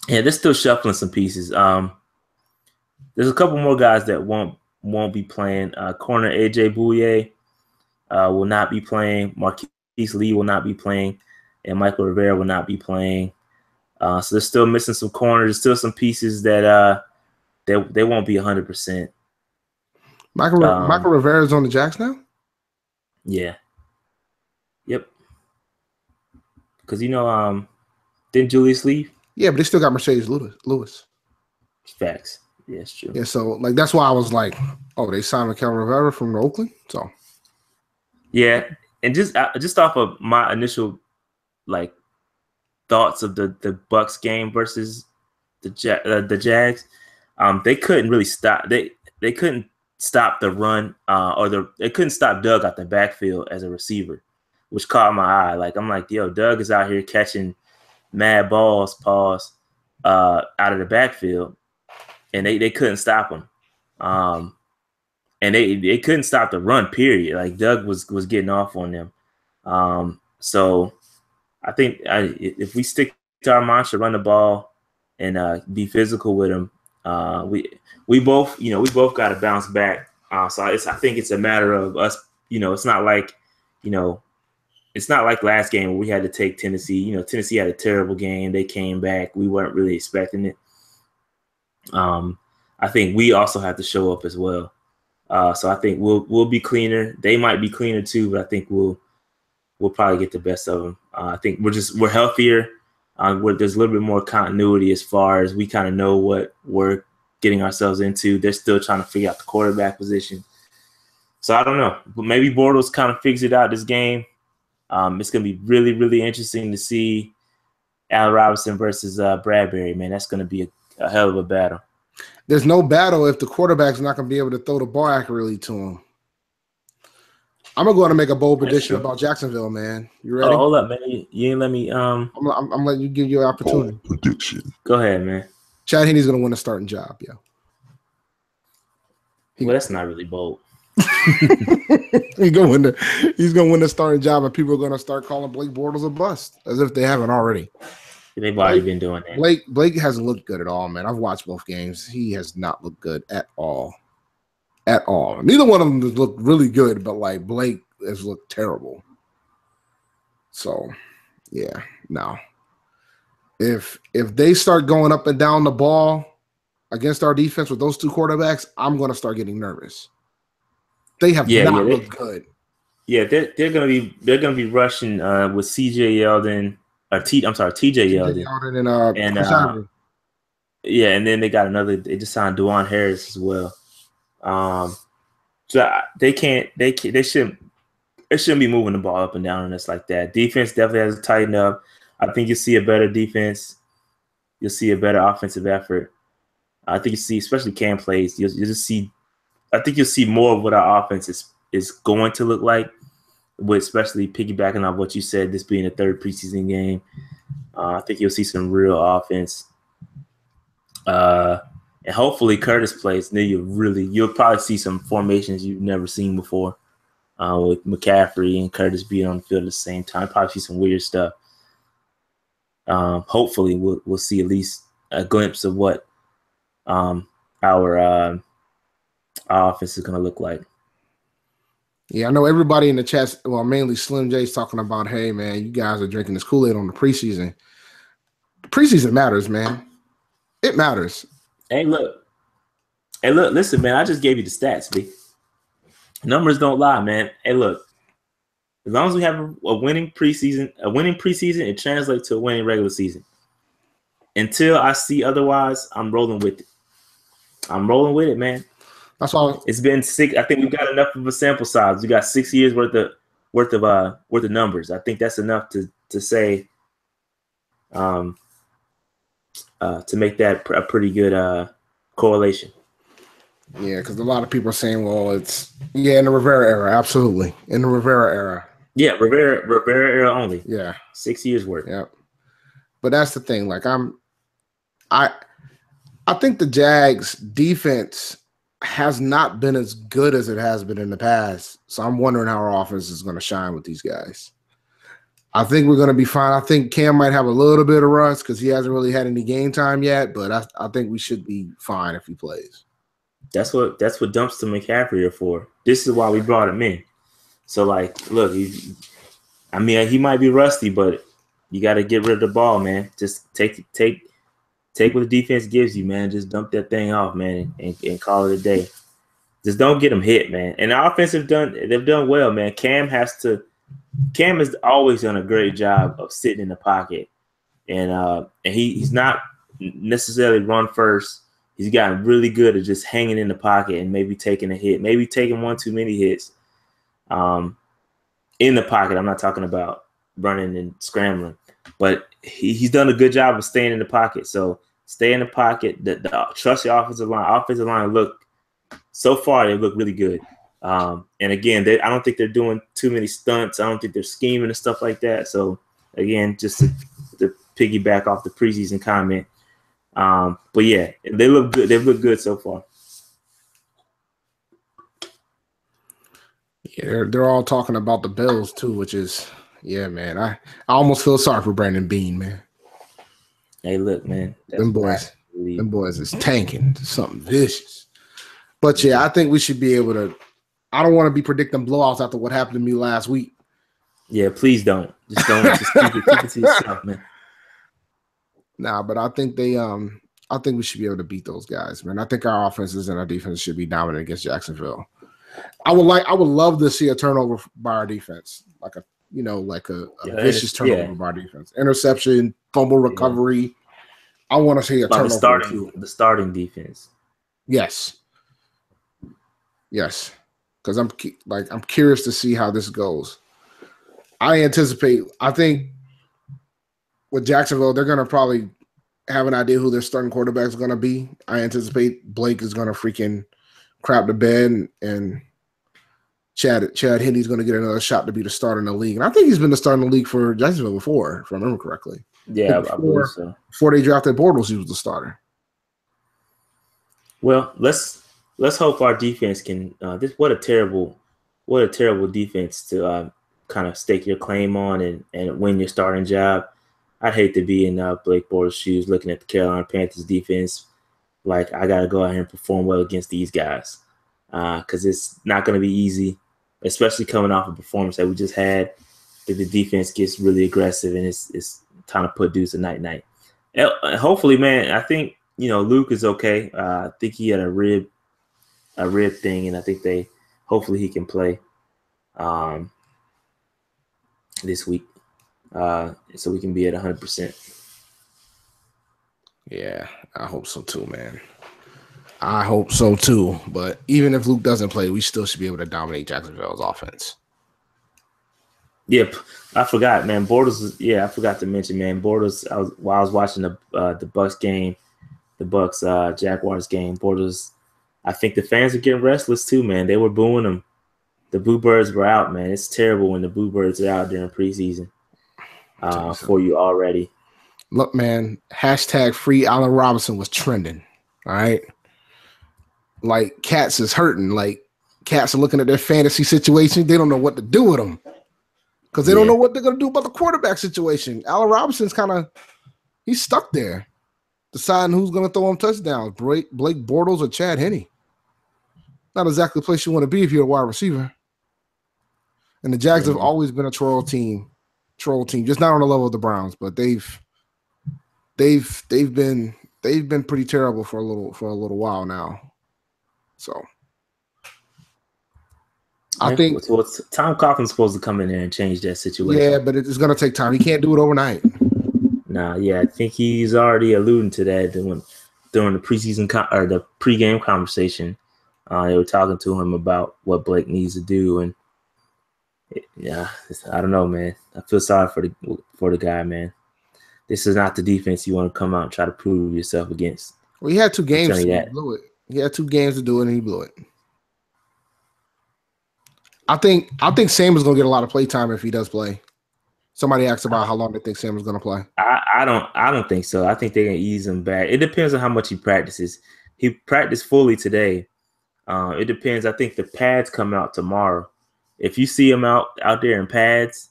Yeah, they're still shuffling some pieces. There's a couple more guys that won't be playing. Corner AJ Bouye will not be playing. Marquise Lee will not be playing, and Michael Rivera will not be playing. So they're still missing some corners. There's still some pieces that they won't be 100%. Michael Rivera's on the Jacks now? Yeah. Yep. Because didn't Julius leave? Yeah, but they still got Mercedes Lewis. Facts. Yeah, it's true. Yeah, so that's why I was like, oh, they signed Michael Rivera from Oakland. So yeah, and just off of my initial thoughts of the Bucks game versus the Jags, they couldn't really stop. They couldn't stop the run, they couldn't stop Doug out the backfield as a receiver, which caught my eye. I'm like, yo, Doug is out here catching mad balls, out of the backfield, and they couldn't stop him. And they couldn't stop the run, period. Doug was getting off on them. So I think if we stick to our mantra, run the ball and be physical with them, we both got to bounce back. So I think it's a matter of us. It's not like last game where we had to take Tennessee. Tennessee had a terrible game. They came back. We weren't really expecting it. I think we also have to show up as well. So I think we'll be cleaner. They might be cleaner too, but I think we'll probably get the best of them. I think we're healthier. There's a little bit more continuity as far as we kind of know what we're getting ourselves into. They're still trying to figure out the quarterback position. So I don't know. But maybe Bortles kind of figures it out this game. It's going to be really, really interesting to see Allen Robinson versus Bradbury. Man, that's going to be a hell of a battle. There's no battle if the quarterback's not going to be able to throw the ball accurately to him. I'm going to go ahead and make a bold prediction about Jacksonville, man. You ready? Oh, hold up, man. You ain't let me. I'm letting you give your opportunity. Prediction. Go ahead, man. Chad Henne's going to win a starting job, yo. Well, that's not really bold. He's gonna win the starting job, and people are gonna start calling Blake Bortles a bust, as if they haven't already. They've already been doing that. Blake hasn't looked good at all, man. I've watched both games. He has not looked good at all. At all. Neither one of them has looked really good, but Blake has looked terrible. So, yeah, No. If they start going up and down the ball against our defense with those two quarterbacks, I'm going to start getting nervous. They have not looked good. Yeah, they're gonna be rushing with TJ Yeldon and yeah, and then they got another. They just signed Dwan Harris as well. So they shouldn't be moving the ball up and down on us like that. Defense definitely has to tighten up. I think you'll see a better defense. You'll see a better offensive effort. I think you see, especially Cam plays. You'll just see. I think you'll see more of what our offense is going to look like, with especially piggybacking on what you said, this being a third preseason game. I think you'll see some real offense. And hopefully Curtis plays. Then you'll probably see some formations you've never seen before, with McCaffrey and Curtis being on the field at the same time. Probably see some weird stuff. Hopefully we'll see at least a glimpse of what our offense is going to look like. Yeah, I know everybody in the chat, well, mainly Slim J's talking about, hey, man, you guys are drinking this Kool-Aid on the preseason. Preseason matters, man. It matters. Hey, look, listen, man, I just gave you the stats, B. Numbers don't lie, man. Hey, look, as long as we have a winning preseason, it translates to a winning regular season. Until I see otherwise, I'm rolling with it. I'm rolling with it, man. That's all. It's been 6. I think we've got enough of a sample size. We got 6 years worth of numbers. I think that's enough to say, to make that a pretty good correlation. Yeah, because a lot of people are saying, well, it's in the Rivera era, absolutely, in the Rivera era. Yeah, Rivera era only. Yeah, 6 years worth. Yeah, but that's the thing. Like I think the Jags defense has not been as good as it has been in the past. So I'm wondering how our offense is going to shine with these guys. I think we're going to be fine. I think Cam might have a little bit of rust because he hasn't really had any game time yet, but I think we should be fine if he plays. That's what Dumpster McCaffrey are for. This is why we brought him in. So, like, look, he might be rusty, but you got to get rid of the ball, man. Just take what the defense gives you, man. Just dump that thing off, man, and call it a day. Just don't get them hit, man. And the offense they've done well, man. Cam has always done a great job of sitting in the pocket, and he's not necessarily run first. He's gotten really good at just hanging in the pocket and maybe taking a hit, maybe taking one too many hits in the pocket. I'm not talking about running and scrambling, but he's done a good job of staying in the pocket. So stay in the pocket. Trust your offensive line. Offensive line so far they look really good. And again, I don't think they're doing too many stunts. I don't think they're scheming and stuff like that. So again, just to piggyback off the preseason comment. But yeah, they look good. They've looked good so far. Yeah, they're all talking about the Bills too, which is, yeah, man. I almost feel sorry for Brandon Beane, man. Hey, look, man. Them boys is tanking something vicious. But yeah, I think we should be able to. I don't want to be predicting blowouts after what happened to me last week. Yeah, please don't. Just don't. Just keep it to yourself, man. Nah, but I think I think we should be able to beat those guys, man. I think our offenses and our defense should be dominant against Jacksonville. I would love to see a turnover by our defense, like a vicious turnover by our defense, interception, fumble recovery. Yeah. I want to see a turnover. The starting defense. Yes, because I'm curious to see how this goes. I think with Jacksonville, they're going to probably have an idea who their starting quarterback is going to be. I anticipate Blake is going to freaking crap the bed, and Chad Henne's going to get another shot to be the starter in the league. And I think he's been the starter in the league for Jacksonville before, if I remember correctly. Yeah, I believe so. Before they drafted Bortles, he was the starter. Well, let's hope our defense can. What a terrible defense to kind of stake your claim on and win your starting job. I'd hate to be in Blake Bortles' shoes, looking at the Carolina Panthers defense. Like, I got to go out here and perform well against these guys, because it's not going to be easy, especially coming off a performance that we just had. That the defense gets really aggressive, and it's time to put Deuce a night. Hopefully, man. I think Luke is okay. I think he had a rib thing, and I think hopefully he can play this week, so we can be at 100%. Yeah, I hope so too, man. I hope so too. But even if Luke doesn't play, we still should be able to dominate Jacksonville's offense. Yep, I forgot, man. Bortles. I forgot to mention, man. Bortles. While I was watching the Bucks game, the Bucks Jaguars game, Bortles. I think the fans are getting restless too, man. They were booing him. The Boo Birds were out, man. It's terrible when the Boo Birds are out during preseason for you already. Look, man, hashtag free Allen Robinson was trending. All right. Like, cats is hurting. Like, cats are looking at their fantasy situation. They don't know what to do with them because they don't know what they're going to do about the quarterback situation. Allen Robinson's he's stuck there, deciding who's going to throw him touchdowns, Blake Bortles or Chad Henne. Not exactly the place you want to be if you're a wide receiver. And the Jags have always been a troll team, just not on the level of the Browns, but they've been pretty terrible for a little while now. So I think Tom Coughlin's supposed to come in there and change that situation. Yeah, but it's going to take time. He can't do it overnight. Nah, I think he's already alluding to that during the preseason or the pregame conversation. They were talking to him about what Blake needs to do, and I don't know, man. I feel sorry for the guy, man. This is not the defense you want to come out and try to prove yourself against. Well, he had 2 games. He blew it. He had 2 games to do it, and he blew it. I think Sam is going to get a lot of play time if he does play. Somebody asked about how long they think Sam is going to play. I don't think so. I think they're going to ease him back. It depends on how much he practices. He practiced fully today. It depends. I think the pads come out tomorrow. If you see him out there in pads,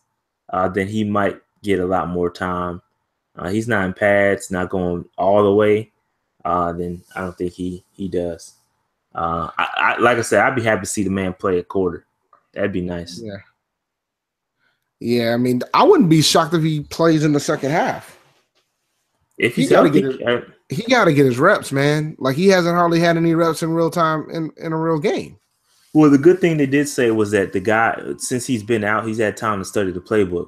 then he might get a lot more time. He's not in pads, not going all the way. Then I don't think he does. Like I said, I'd be happy to see the man play a quarter. That'd be nice. Yeah. I mean, I wouldn't be shocked if he plays in the second half. If he's healthy, he got to get his reps, man. Like, he hasn't hardly had any reps in real time in a real game. Well, the good thing they did say was that the guy, since he's been out, he's had time to study the playbook.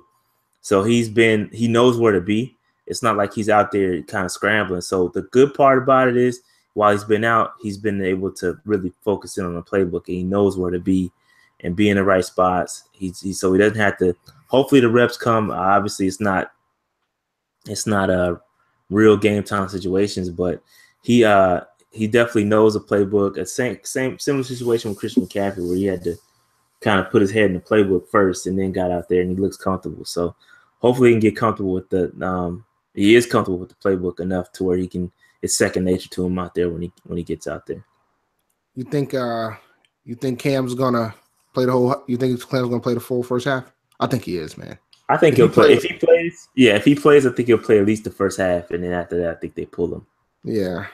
So he knows where to be. It's not like he's out there kind of scrambling. So the good part about it is, while he's been out, he's been able to really focus in on the playbook, and he knows where to be and be in the right spots. So he doesn't have to. Hopefully the reps come. Obviously, it's not a real game time situations, but he definitely knows the playbook. A similar situation with Christian McCaffrey, where he had to kind of put his head in the playbook first and then got out there and he looks comfortable. So hopefully he can get comfortable with he is comfortable with the playbook enough to where it's second nature to him out there when he gets out there. You think Cam's gonna play the whole? You think Cam's gonna play the full first half? I think he is, man. I think he'll play. If he plays, I think he'll play at least the first half, and then after that, I think they pull him. Yeah.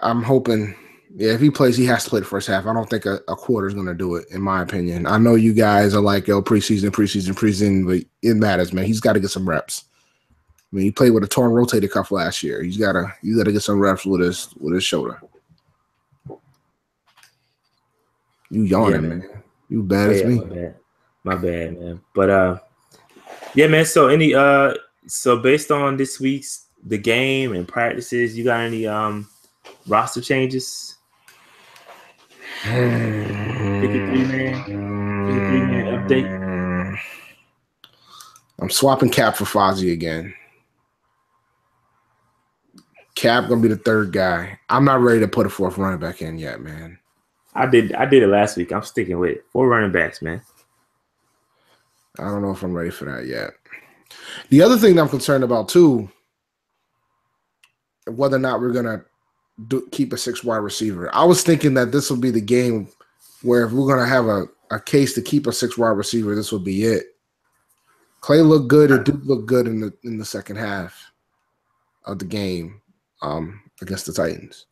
I'm hoping. Yeah, if he plays, he has to play the first half. I don't think a quarter is going to do it, in my opinion. I know you guys are like, preseason, but it matters, man. He's got to get some reps. I mean, he played with a torn rotator cuff last year. You got to get some reps with his shoulder. You yawning, man. You bad as me. My bad, man. But yeah, man. So based on this week's the game and practices, you got any roster changes? 53-man update. I'm swapping Cap for Fozzie again. Cap gonna be the third guy. I'm not ready to put a fourth running back in yet, man. I did it last week. I'm sticking with it. 4 running backs, man. I don't know if I'm ready for that yet. The other thing that I'm concerned about too, whether or not we're gonna keep a 6 wide receiver. I was thinking that this will be the game where if we're gonna have a case to keep a 6 wide receiver, this will be it. Clay looked good. It did look good in the second half of the game against the Titans.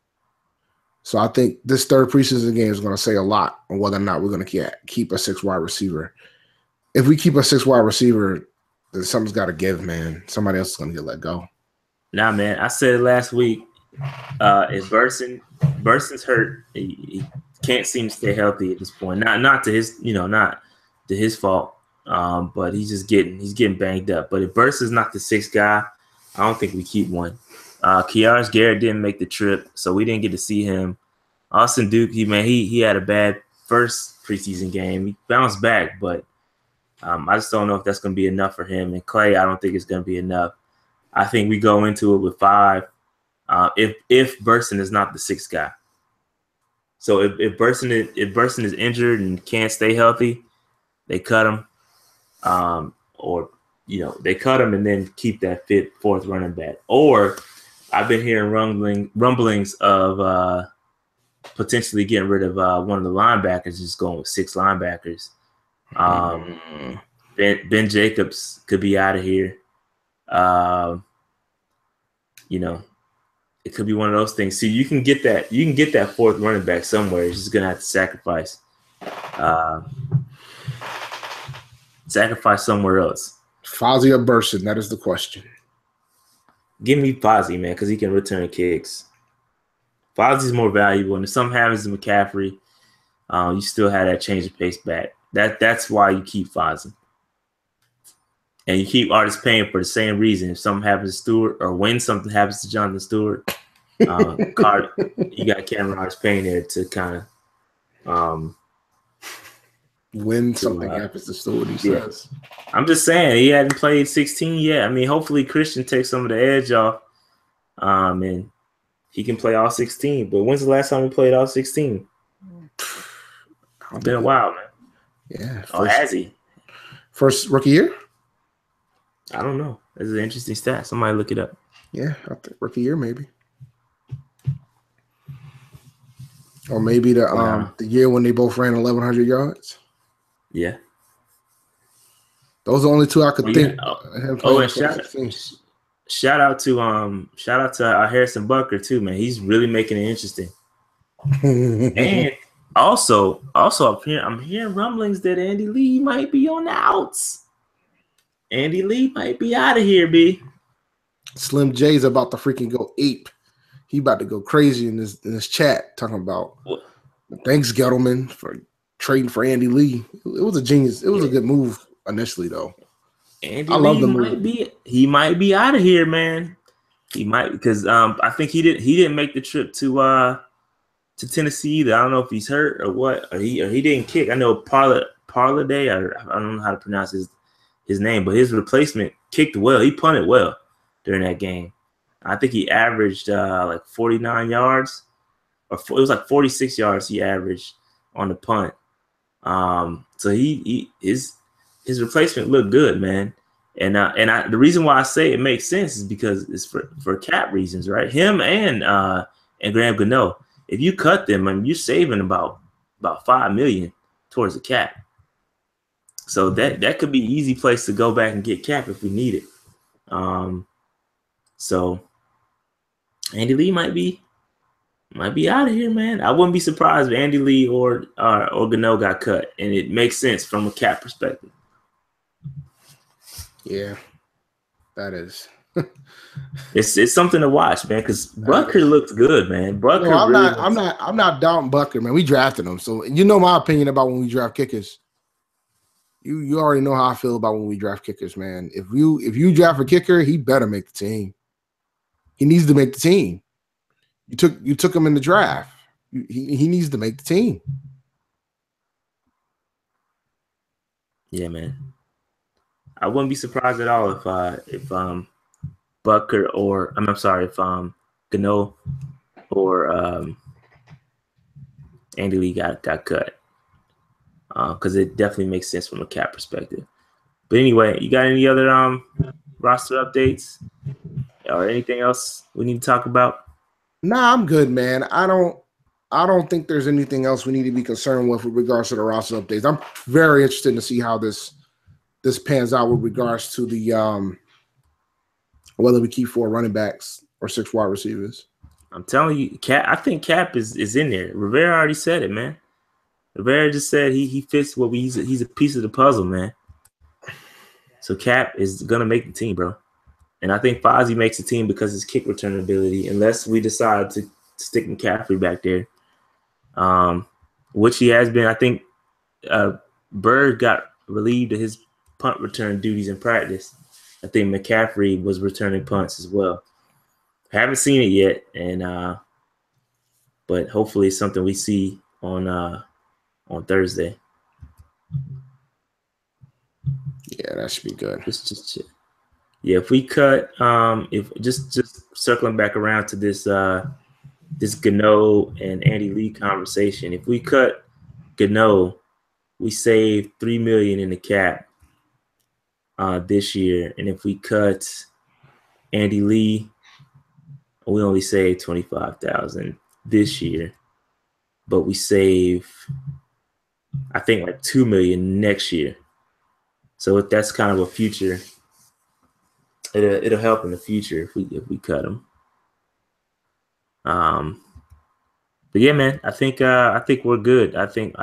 So I think this third preseason game is going to say a lot on whether or not we're going to keep a 6 wide receiver. If we keep a 6 wide receiver, something's got to give, man. Somebody else is going to get let go. Nah, man. I said it last week. If Burson's hurt, he can't seem to stay healthy at this point. Not to his, not to his fault. But he's getting banged up. But if Burson's not the sixth guy, I don't think we keep one. Kiarz Garrett didn't make the trip, so we didn't get to see him. Austin Duke, he had a bad first preseason game. He bounced back, but I just don't know if that's going to be enough for him. And Clay, I don't think it's going to be enough. I think we go into it with 5 if Burson is not the sixth guy. So if Burson is injured and can't stay healthy, they cut him. Or they cut him and then keep that fourth running back. Or I've been hearing rumblings of potentially getting rid of one of the linebackers, just going with 6 linebackers. Ben Jacobs could be out of here. It could be one of those things. See, you can get that fourth running back somewhere. You're just gonna have to sacrifice somewhere else. Fozzie or Burson? That is the question. Give me Fozzie, man, because he can return kicks. Fozzie's more valuable, and if something happens to McCaffrey, you still have that change of pace back. That's why you keep Fozzie. And you keep Artis Payne for the same reason. If something happens to Stewart, or when something happens to Jonathan Stewart, you got Cameron Artis Payne there to kind of when something happens to Stewart, he says. I'm just saying, he hadn't played 16 yet. I mean, hopefully Christian takes some of the edge off, and he can play all 16. But when's the last time he played all 16? It's been a while, man. Yeah. Or has he? First rookie year? I don't know. That's an interesting stat. Somebody look it up. Yeah, I think rookie year maybe. Or maybe the year when they both ran 1,100 yards. Yeah. Those are the only 2 I could think. And shout out to Harrison Butker too, man. He's really making it interesting. And also I'm hearing rumblings that Andy Lee might be on the outs. Andy Lee might be out of here, B. Slim J's about to freaking go ape. He about to go crazy in this chat talking about thanks, Gettleman, for trading for Andy Lee. It was a genius. It was a good move initially, though. I love the move. He might be out of here, man. He might, because I think he didn't make the trip to Tennessee either. I don't know if he's hurt or what, or he didn't kick. I know Parladay, I don't know how to pronounce his name, but his replacement kicked well. He punted well during that game. I think he averaged like 49 yards, or it was like 46 yards he averaged on the punt. So his replacement looked good, man. And the reason why I say it makes sense is because it's for cap reasons, right? Him and Graham Gano. If you cut them, I mean, you're saving about $5 million towards the cap. So that could be an easy place to go back and get cap if we need it. So Andy Lee might be out of here, man. I wouldn't be surprised if Andy Lee or Gano got cut, and it makes sense from a cap perspective. Yeah, that is. It's something to watch, man, because Butker looks good, man. Butker. No, I'm not doubting Butker, man. We drafted him, so you know my opinion about when we draft kickers. You already know how I feel about when we draft kickers, man. If you draft a kicker, he better make the team. He needs to make the team. You took him in the draft. He needs to make the team. Yeah, man. I wouldn't be surprised at all if Butker or if Gano or Andy Lee got cut. Because it definitely makes sense from a cap perspective. But anyway, you got any other roster updates or anything else we need to talk about? Nah, I'm good, man. I don't think there's anything else we need to be concerned with regards to the roster updates. I'm very interested to see how this pans out with regards to the whether we keep 4 running backs or 6 wide receivers. I'm telling you, I think Cap is in there. Rivera already said it, man. Rivera just said he fits he's a piece of the puzzle, man. So Cap is gonna make the team, bro. And I think Fozzie makes the team because his kick return ability, unless we decide to stick McCaffrey back there, which he has been. I think Bird got relieved of his punt return duties in practice. I think McCaffrey was returning punts as well. Haven't seen it yet, and but hopefully it's something we see on Thursday. Yeah, that should be good. Just yeah. If we cut, if just circling back around to this this Gano and Andy Lee conversation. If we cut Gano, we save $3 million in the cap this year, and if we cut Andy Lee, we only save $25,000 this year, but we save, I think, like $2 million next year. So if that's kind of a future, it'll help in the future if we cut him. But yeah, man, I think we're good. I think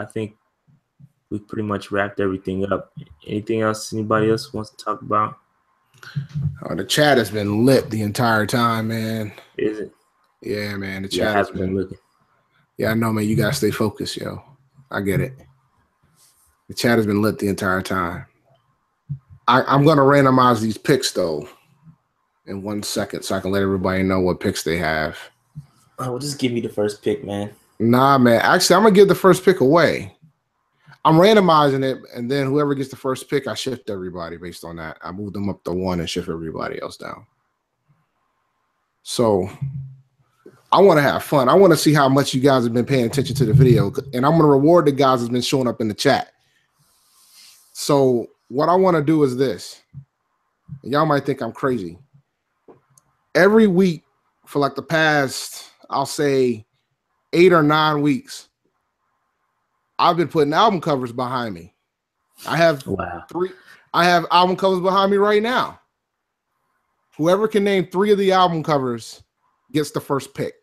we pretty much wrapped everything up. Anything else anybody else wants to talk about? Oh, the chat has been lit the entire time, man. Is it? Yeah, man. The chat has been looking. Yeah, I know, man. You gotta stay focused, yo. I get it. The chat has been lit the entire time. I'm gonna randomize these picks though in 1 second so I can let everybody know what picks they have. Oh, well, just give me the first pick, man. Nah, man. Actually, I'm gonna give the first pick away. I'm randomizing it, and then whoever gets the first pick, I shift everybody based on that. I move them up to 1 and shift everybody else down. So I want to have fun. I want to see how much you guys have been paying attention to the video, and I'm going to reward the guys that's been showing up in the chat. So what I want to do is this. Y'all might think I'm crazy. Every week for like the past, I'll say 8 or 9 weeks, I've been putting album covers behind me. I have 3. I have album covers behind me right now. Whoever can name 3 of the album covers gets the first pick.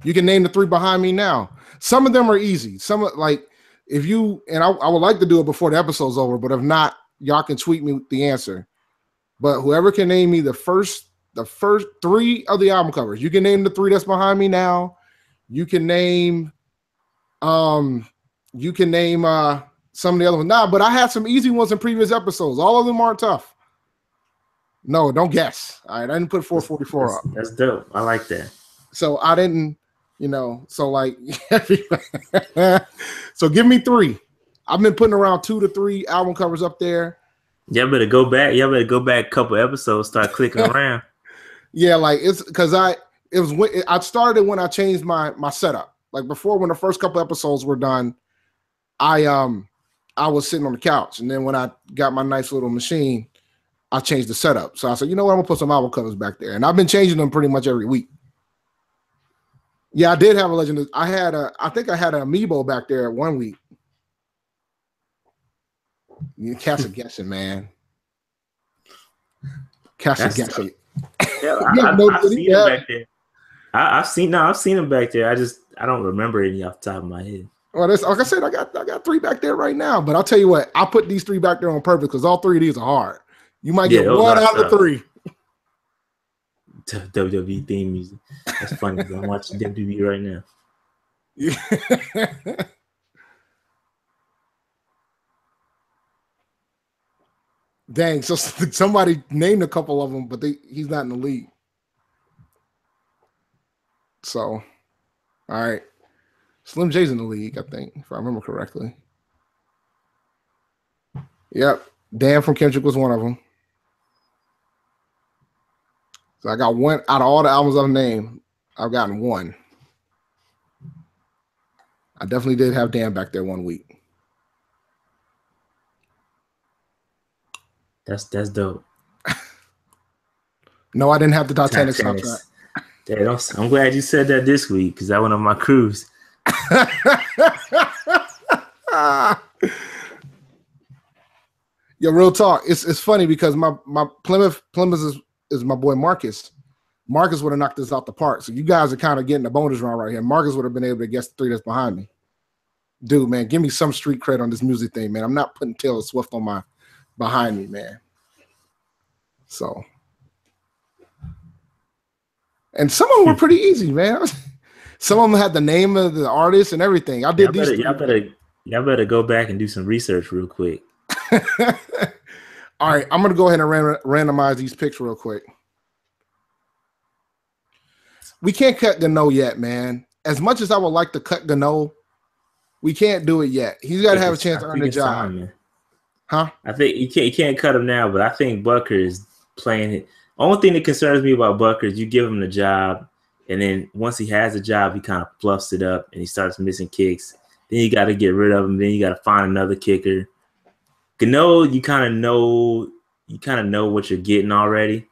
You can name the 3 behind me now. Some of them are easy. Some like if you and I would like to do it before the episode's over, but if not, y'all can tweet me the answer. But whoever can name me the first 3 of the album covers, you can name the 3 that's behind me now. You can name some of the other ones. Nah, but I had some easy ones in previous episodes. All of them aren't tough. No, don't guess. All right, I didn't put 444 up. That's dope. I like that. So I didn't, so like, so give me 3. I've been putting around 2 to 3 album covers up there. Y'all better go back. Y'all better go back a couple episodes, start clicking around. Yeah, like it's because I started when I changed my setup. Like before, when the first couple episodes were done, I was sitting on the couch, and then when I got my nice little machine, I changed the setup. So I said, you know what, I'm gonna put some album covers back there, and I've been changing them pretty much every week. Yeah, I did have a legend. I think I had an amiibo back there 1 week. You cats are guessing, man. Cats are guessing. Yeah, I've seen him back there. I've seen him back there. I don't remember any off the top of my head. Well, like I said, I got 3 back there right now. But I'll tell you what, I put these 3 back there on purpose because all 3 of these are hard. You might get 1 out of 3. WWE theme music. That's funny. I'm watching WWE right now. Yeah. Dang, so somebody named a couple of them, but he's not in the league. So, all right. Slim J's in the league, I think, if I remember correctly. Yep. Dan from Kendrick was one of them. So I got 1 out of all the albums I've named. I've gotten 1. I definitely did have Dan back there 1 week. That's dope. No, I didn't have the Titanic soundtrack. Yeah, I'm glad you said that this week because that went on my cruise. Yo, real talk. It's funny because my Plymouth is my boy Marcus. Marcus would have knocked this out the park. So you guys are kind of getting a bonus round right here. Marcus would have been able to guess the 3 that's behind me. dude, man, give me some street cred on this music thing, man. I'm not putting Taylor Swift on my behind me, man. So, and some of them were pretty easy, man. Some of them had the name of the artist and everything. I did y'all better go back and do some research real quick. All right, I'm gonna go ahead and randomize these picks real quick. We can't cut Gano yet, man. As much as I would like to cut Gano, we can't do it yet. He's got to have a chance to earn the job. Man. Huh? I think you can't cut him now, but I think Butker is playing it. Only thing that concerns me about Butker is you give him the job, and then once he has a job, he kind of fluffs it up and he starts missing kicks. Then you got to get rid of him. Then you got to find another kicker. Gano, you kind of know what you're getting already.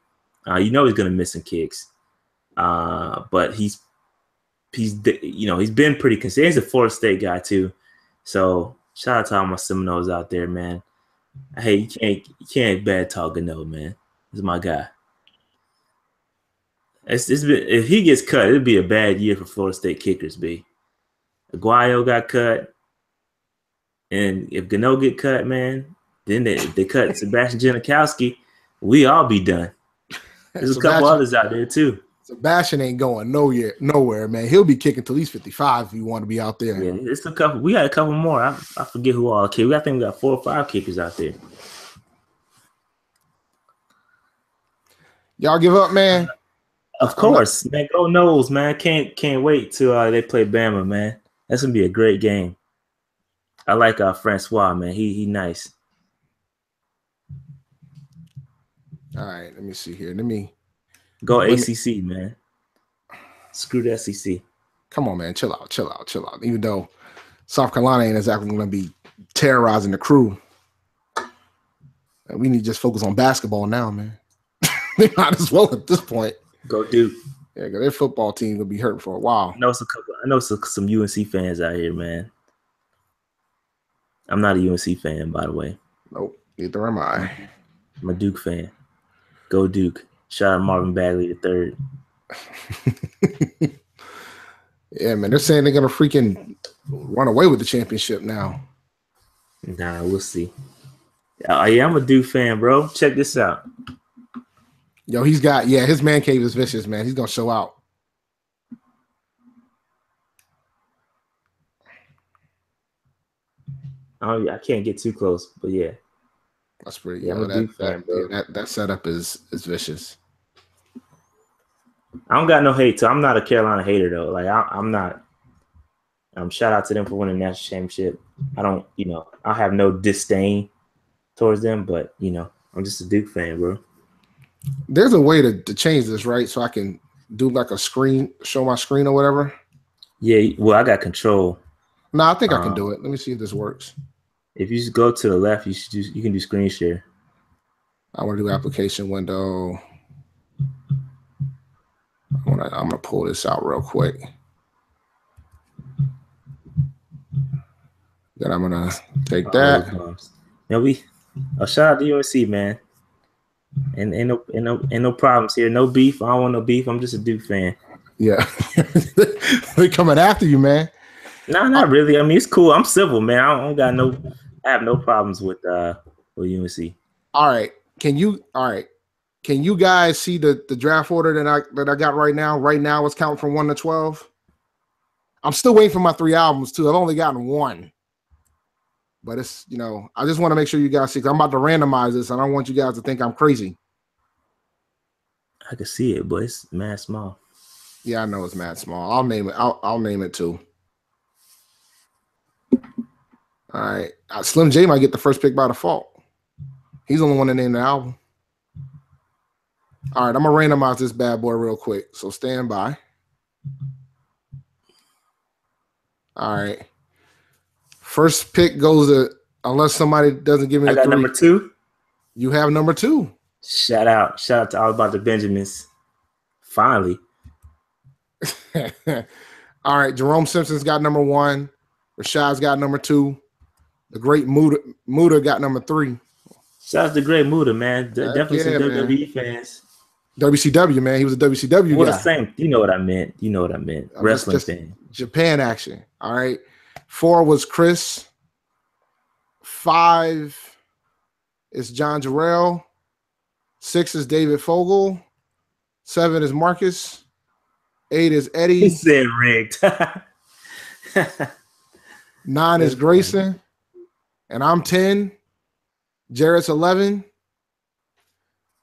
You know he's gonna miss some kicks, but he's been pretty consistent. He's a Florida State guy too, so shout out to all my Seminoles out there, man. Hey, you can't bad talk Gano, man. This is my guy. If he gets cut, it'd be a bad year for Florida State kickers. Aguayo got cut, and if Gano get cut, man, then they cut Sebastian Janikowski, we all be done. There's a couple others out there too. Sebastian ain't going nowhere, man. He'll be kicking till he's 55 if you want to be out there. Yeah, it's a couple. We got a couple more. I forget who all kick. I think we got 4 or 5 kickers out there. Y'all give up, man? Of course, man. Go Noles, man. Can't wait till they play Bama, man. That's gonna be a great game. I like Francois, man. He nice. All right, let me see here. Let me go ACC, man. Screw the SEC. Come on, man. Chill out. Even though South Carolina ain't exactly going to be terrorizing the crew, we need to just focus on basketball now, man. They might as well at this point. Go Duke. Yeah, because their football team will be hurt for a while. I know some UNC fans out here, man. I'm not a UNC fan, by the way. Nope, neither am I. I'm a Duke fan. Go Duke. Shout out Marvin Bagley III. Yeah, man. They're saying they're going to freaking run away with the championship now. Nah, we'll see. Yeah, I'm a Duke fan, bro. Check this out. Yo, his man cave is vicious, man. He's going to show out. Oh, yeah, I can't get too close, but yeah. That's pretty good. That setup is vicious. I don't got no hate. So I'm not a Carolina hater though. Like I'm not. Shout out to them for winning the national championship. I don't, I have no disdain towards them, but I'm just a Duke fan, bro. There's a way to change this, right? So I can do like a screen, show my screen or whatever. Yeah, well, I got control. No, I think I can do it. Let me see if this works. If you just go to the left, you can do screen share. I want to do application window. I'm gonna pull this out real quick. Then I'm gonna take that. Shout out to UNC, man. And ain't no problems here. No beef. I don't want no beef. I'm just a Duke fan. Yeah, they coming after you, man. No, not really. I mean, it's cool. I'm civil, man. I have no problems with UNC. All right. Can you guys see the draft order that I got right now? Right now it's counting from 1 to 12. I'm still waiting for my 3 albums too. I've only gotten 1. But it's, I just want to make sure you guys see, 'cause I'm about to randomize this. I don't want you guys to think I'm crazy. I can see it, but it's mad small. Yeah, I know it's mad small. I'll name it. I'll name it too. All right. Slim J might get the first pick by default. He's the only one that named the album. All right, I'm going to randomize this bad boy real quick. So stand by. All right. First pick goes to, unless somebody doesn't give me I got 3. number 2. You have number 2. Shout out to all about the Benjamins. Finally. All right, Jerome Simpson's got number 1. Rashad's got number 2. The great Muda got number 3. Shout out to Great Muda, man. Definitely some WWE fans. WCW, man. He was a WCW guy. The same. You know what I meant. Wrestling fan. Japan action. All right. 4 was Chris. 5 is John Jarrell. 6 is David Fogel. 7 is Marcus. 8 is Eddie. He said rigged. 9 is Grayson. And I'm 10. Jarrett's 11.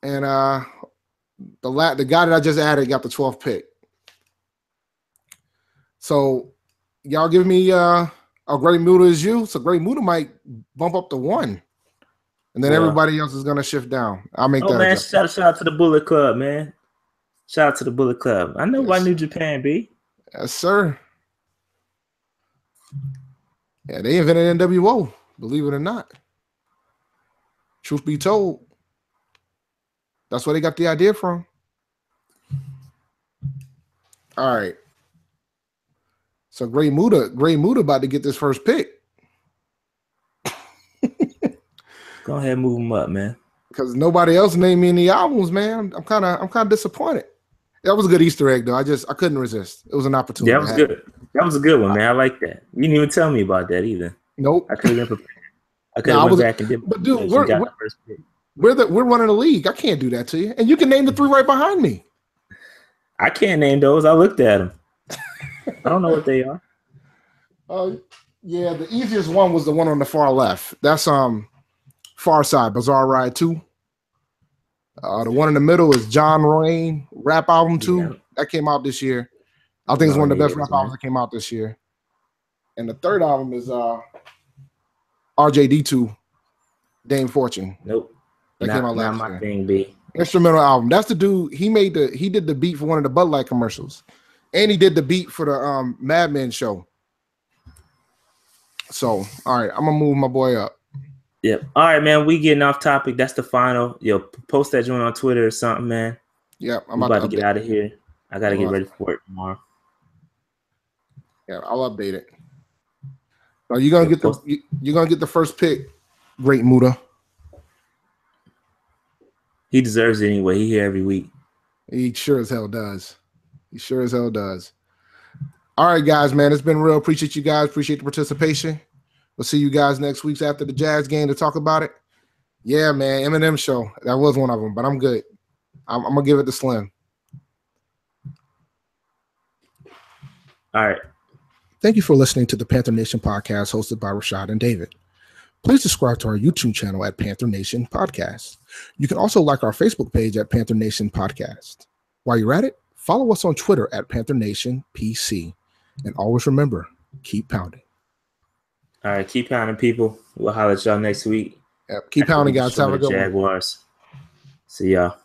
And the guy that I just added got the 12th pick. So y'all give me a Great Muda is you. So Great Muda might bump up to 1. And then everybody else is gonna shift down. I'll make that. Man, shout out to the Bullet Club, man. Shout out to the Bullet Club. I know why New Japan be. Yes, sir. Yeah, they invented NWO, believe it or not. Truth be told, that's where they got the idea from. All right. So Great Muda about to get this first pick. Go ahead and move him up, man. Because nobody else named me any albums, man. I'm kind of disappointed. That was a good Easter egg, though. I couldn't resist. It was an opportunity. Yeah, that was good. That was a good one, man. I like that. You didn't even tell me about that either. Nope. I could have been prepared. I could have went back and did. But dude, we're running the league. I can't do that to you. And you can name the 3 right behind me. I can't name those. I looked at them. I don't know what they are. Yeah, the easiest one was the one on the far left. That's Far Side, Bizarre Ride 2. The one in the middle is John Wayne Rap Album 2. Yeah. That came out this year. I think it's one of the best rap albums that came out this year. And the third album is RJD2, Dame Fortune. Nope. That came out last year. Not my thing, B. Instrumental album. That's the dude. He did the beat for one of the Bud Light commercials. And he did the beat for the Mad Men show. So, all right, I'm gonna move my boy up. Yep. All right, man. We getting off topic. That's the final. Yo, post that joint on Twitter or something, man. Yep. I'm about to get out of here. I gotta get ready for work tomorrow. Yeah, I'll update it. So you're gonna get the first pick, Great Muda. He deserves it anyway. He here every week. He sure as hell does. All right, guys, man. It's been real. Appreciate you guys. Appreciate the participation. We'll see you guys next week after the Jazz game to talk about it. Yeah, man. Eminem show. That was one of them, but I'm good. I'm going to give it to Slim. All right. Thank you for listening to the Panther Nation podcast hosted by Rashad and David. Please subscribe to our YouTube channel at Panther Nation Podcast. You can also like our Facebook page at Panther Nation Podcast. While you're at it, follow us on Twitter at Panther Nation PC. And always remember, keep pounding. All right, keep pounding, people. We'll holler at y'all next week. Yep, keep pounding, guys. Have a good one. Jaguars. See y'all.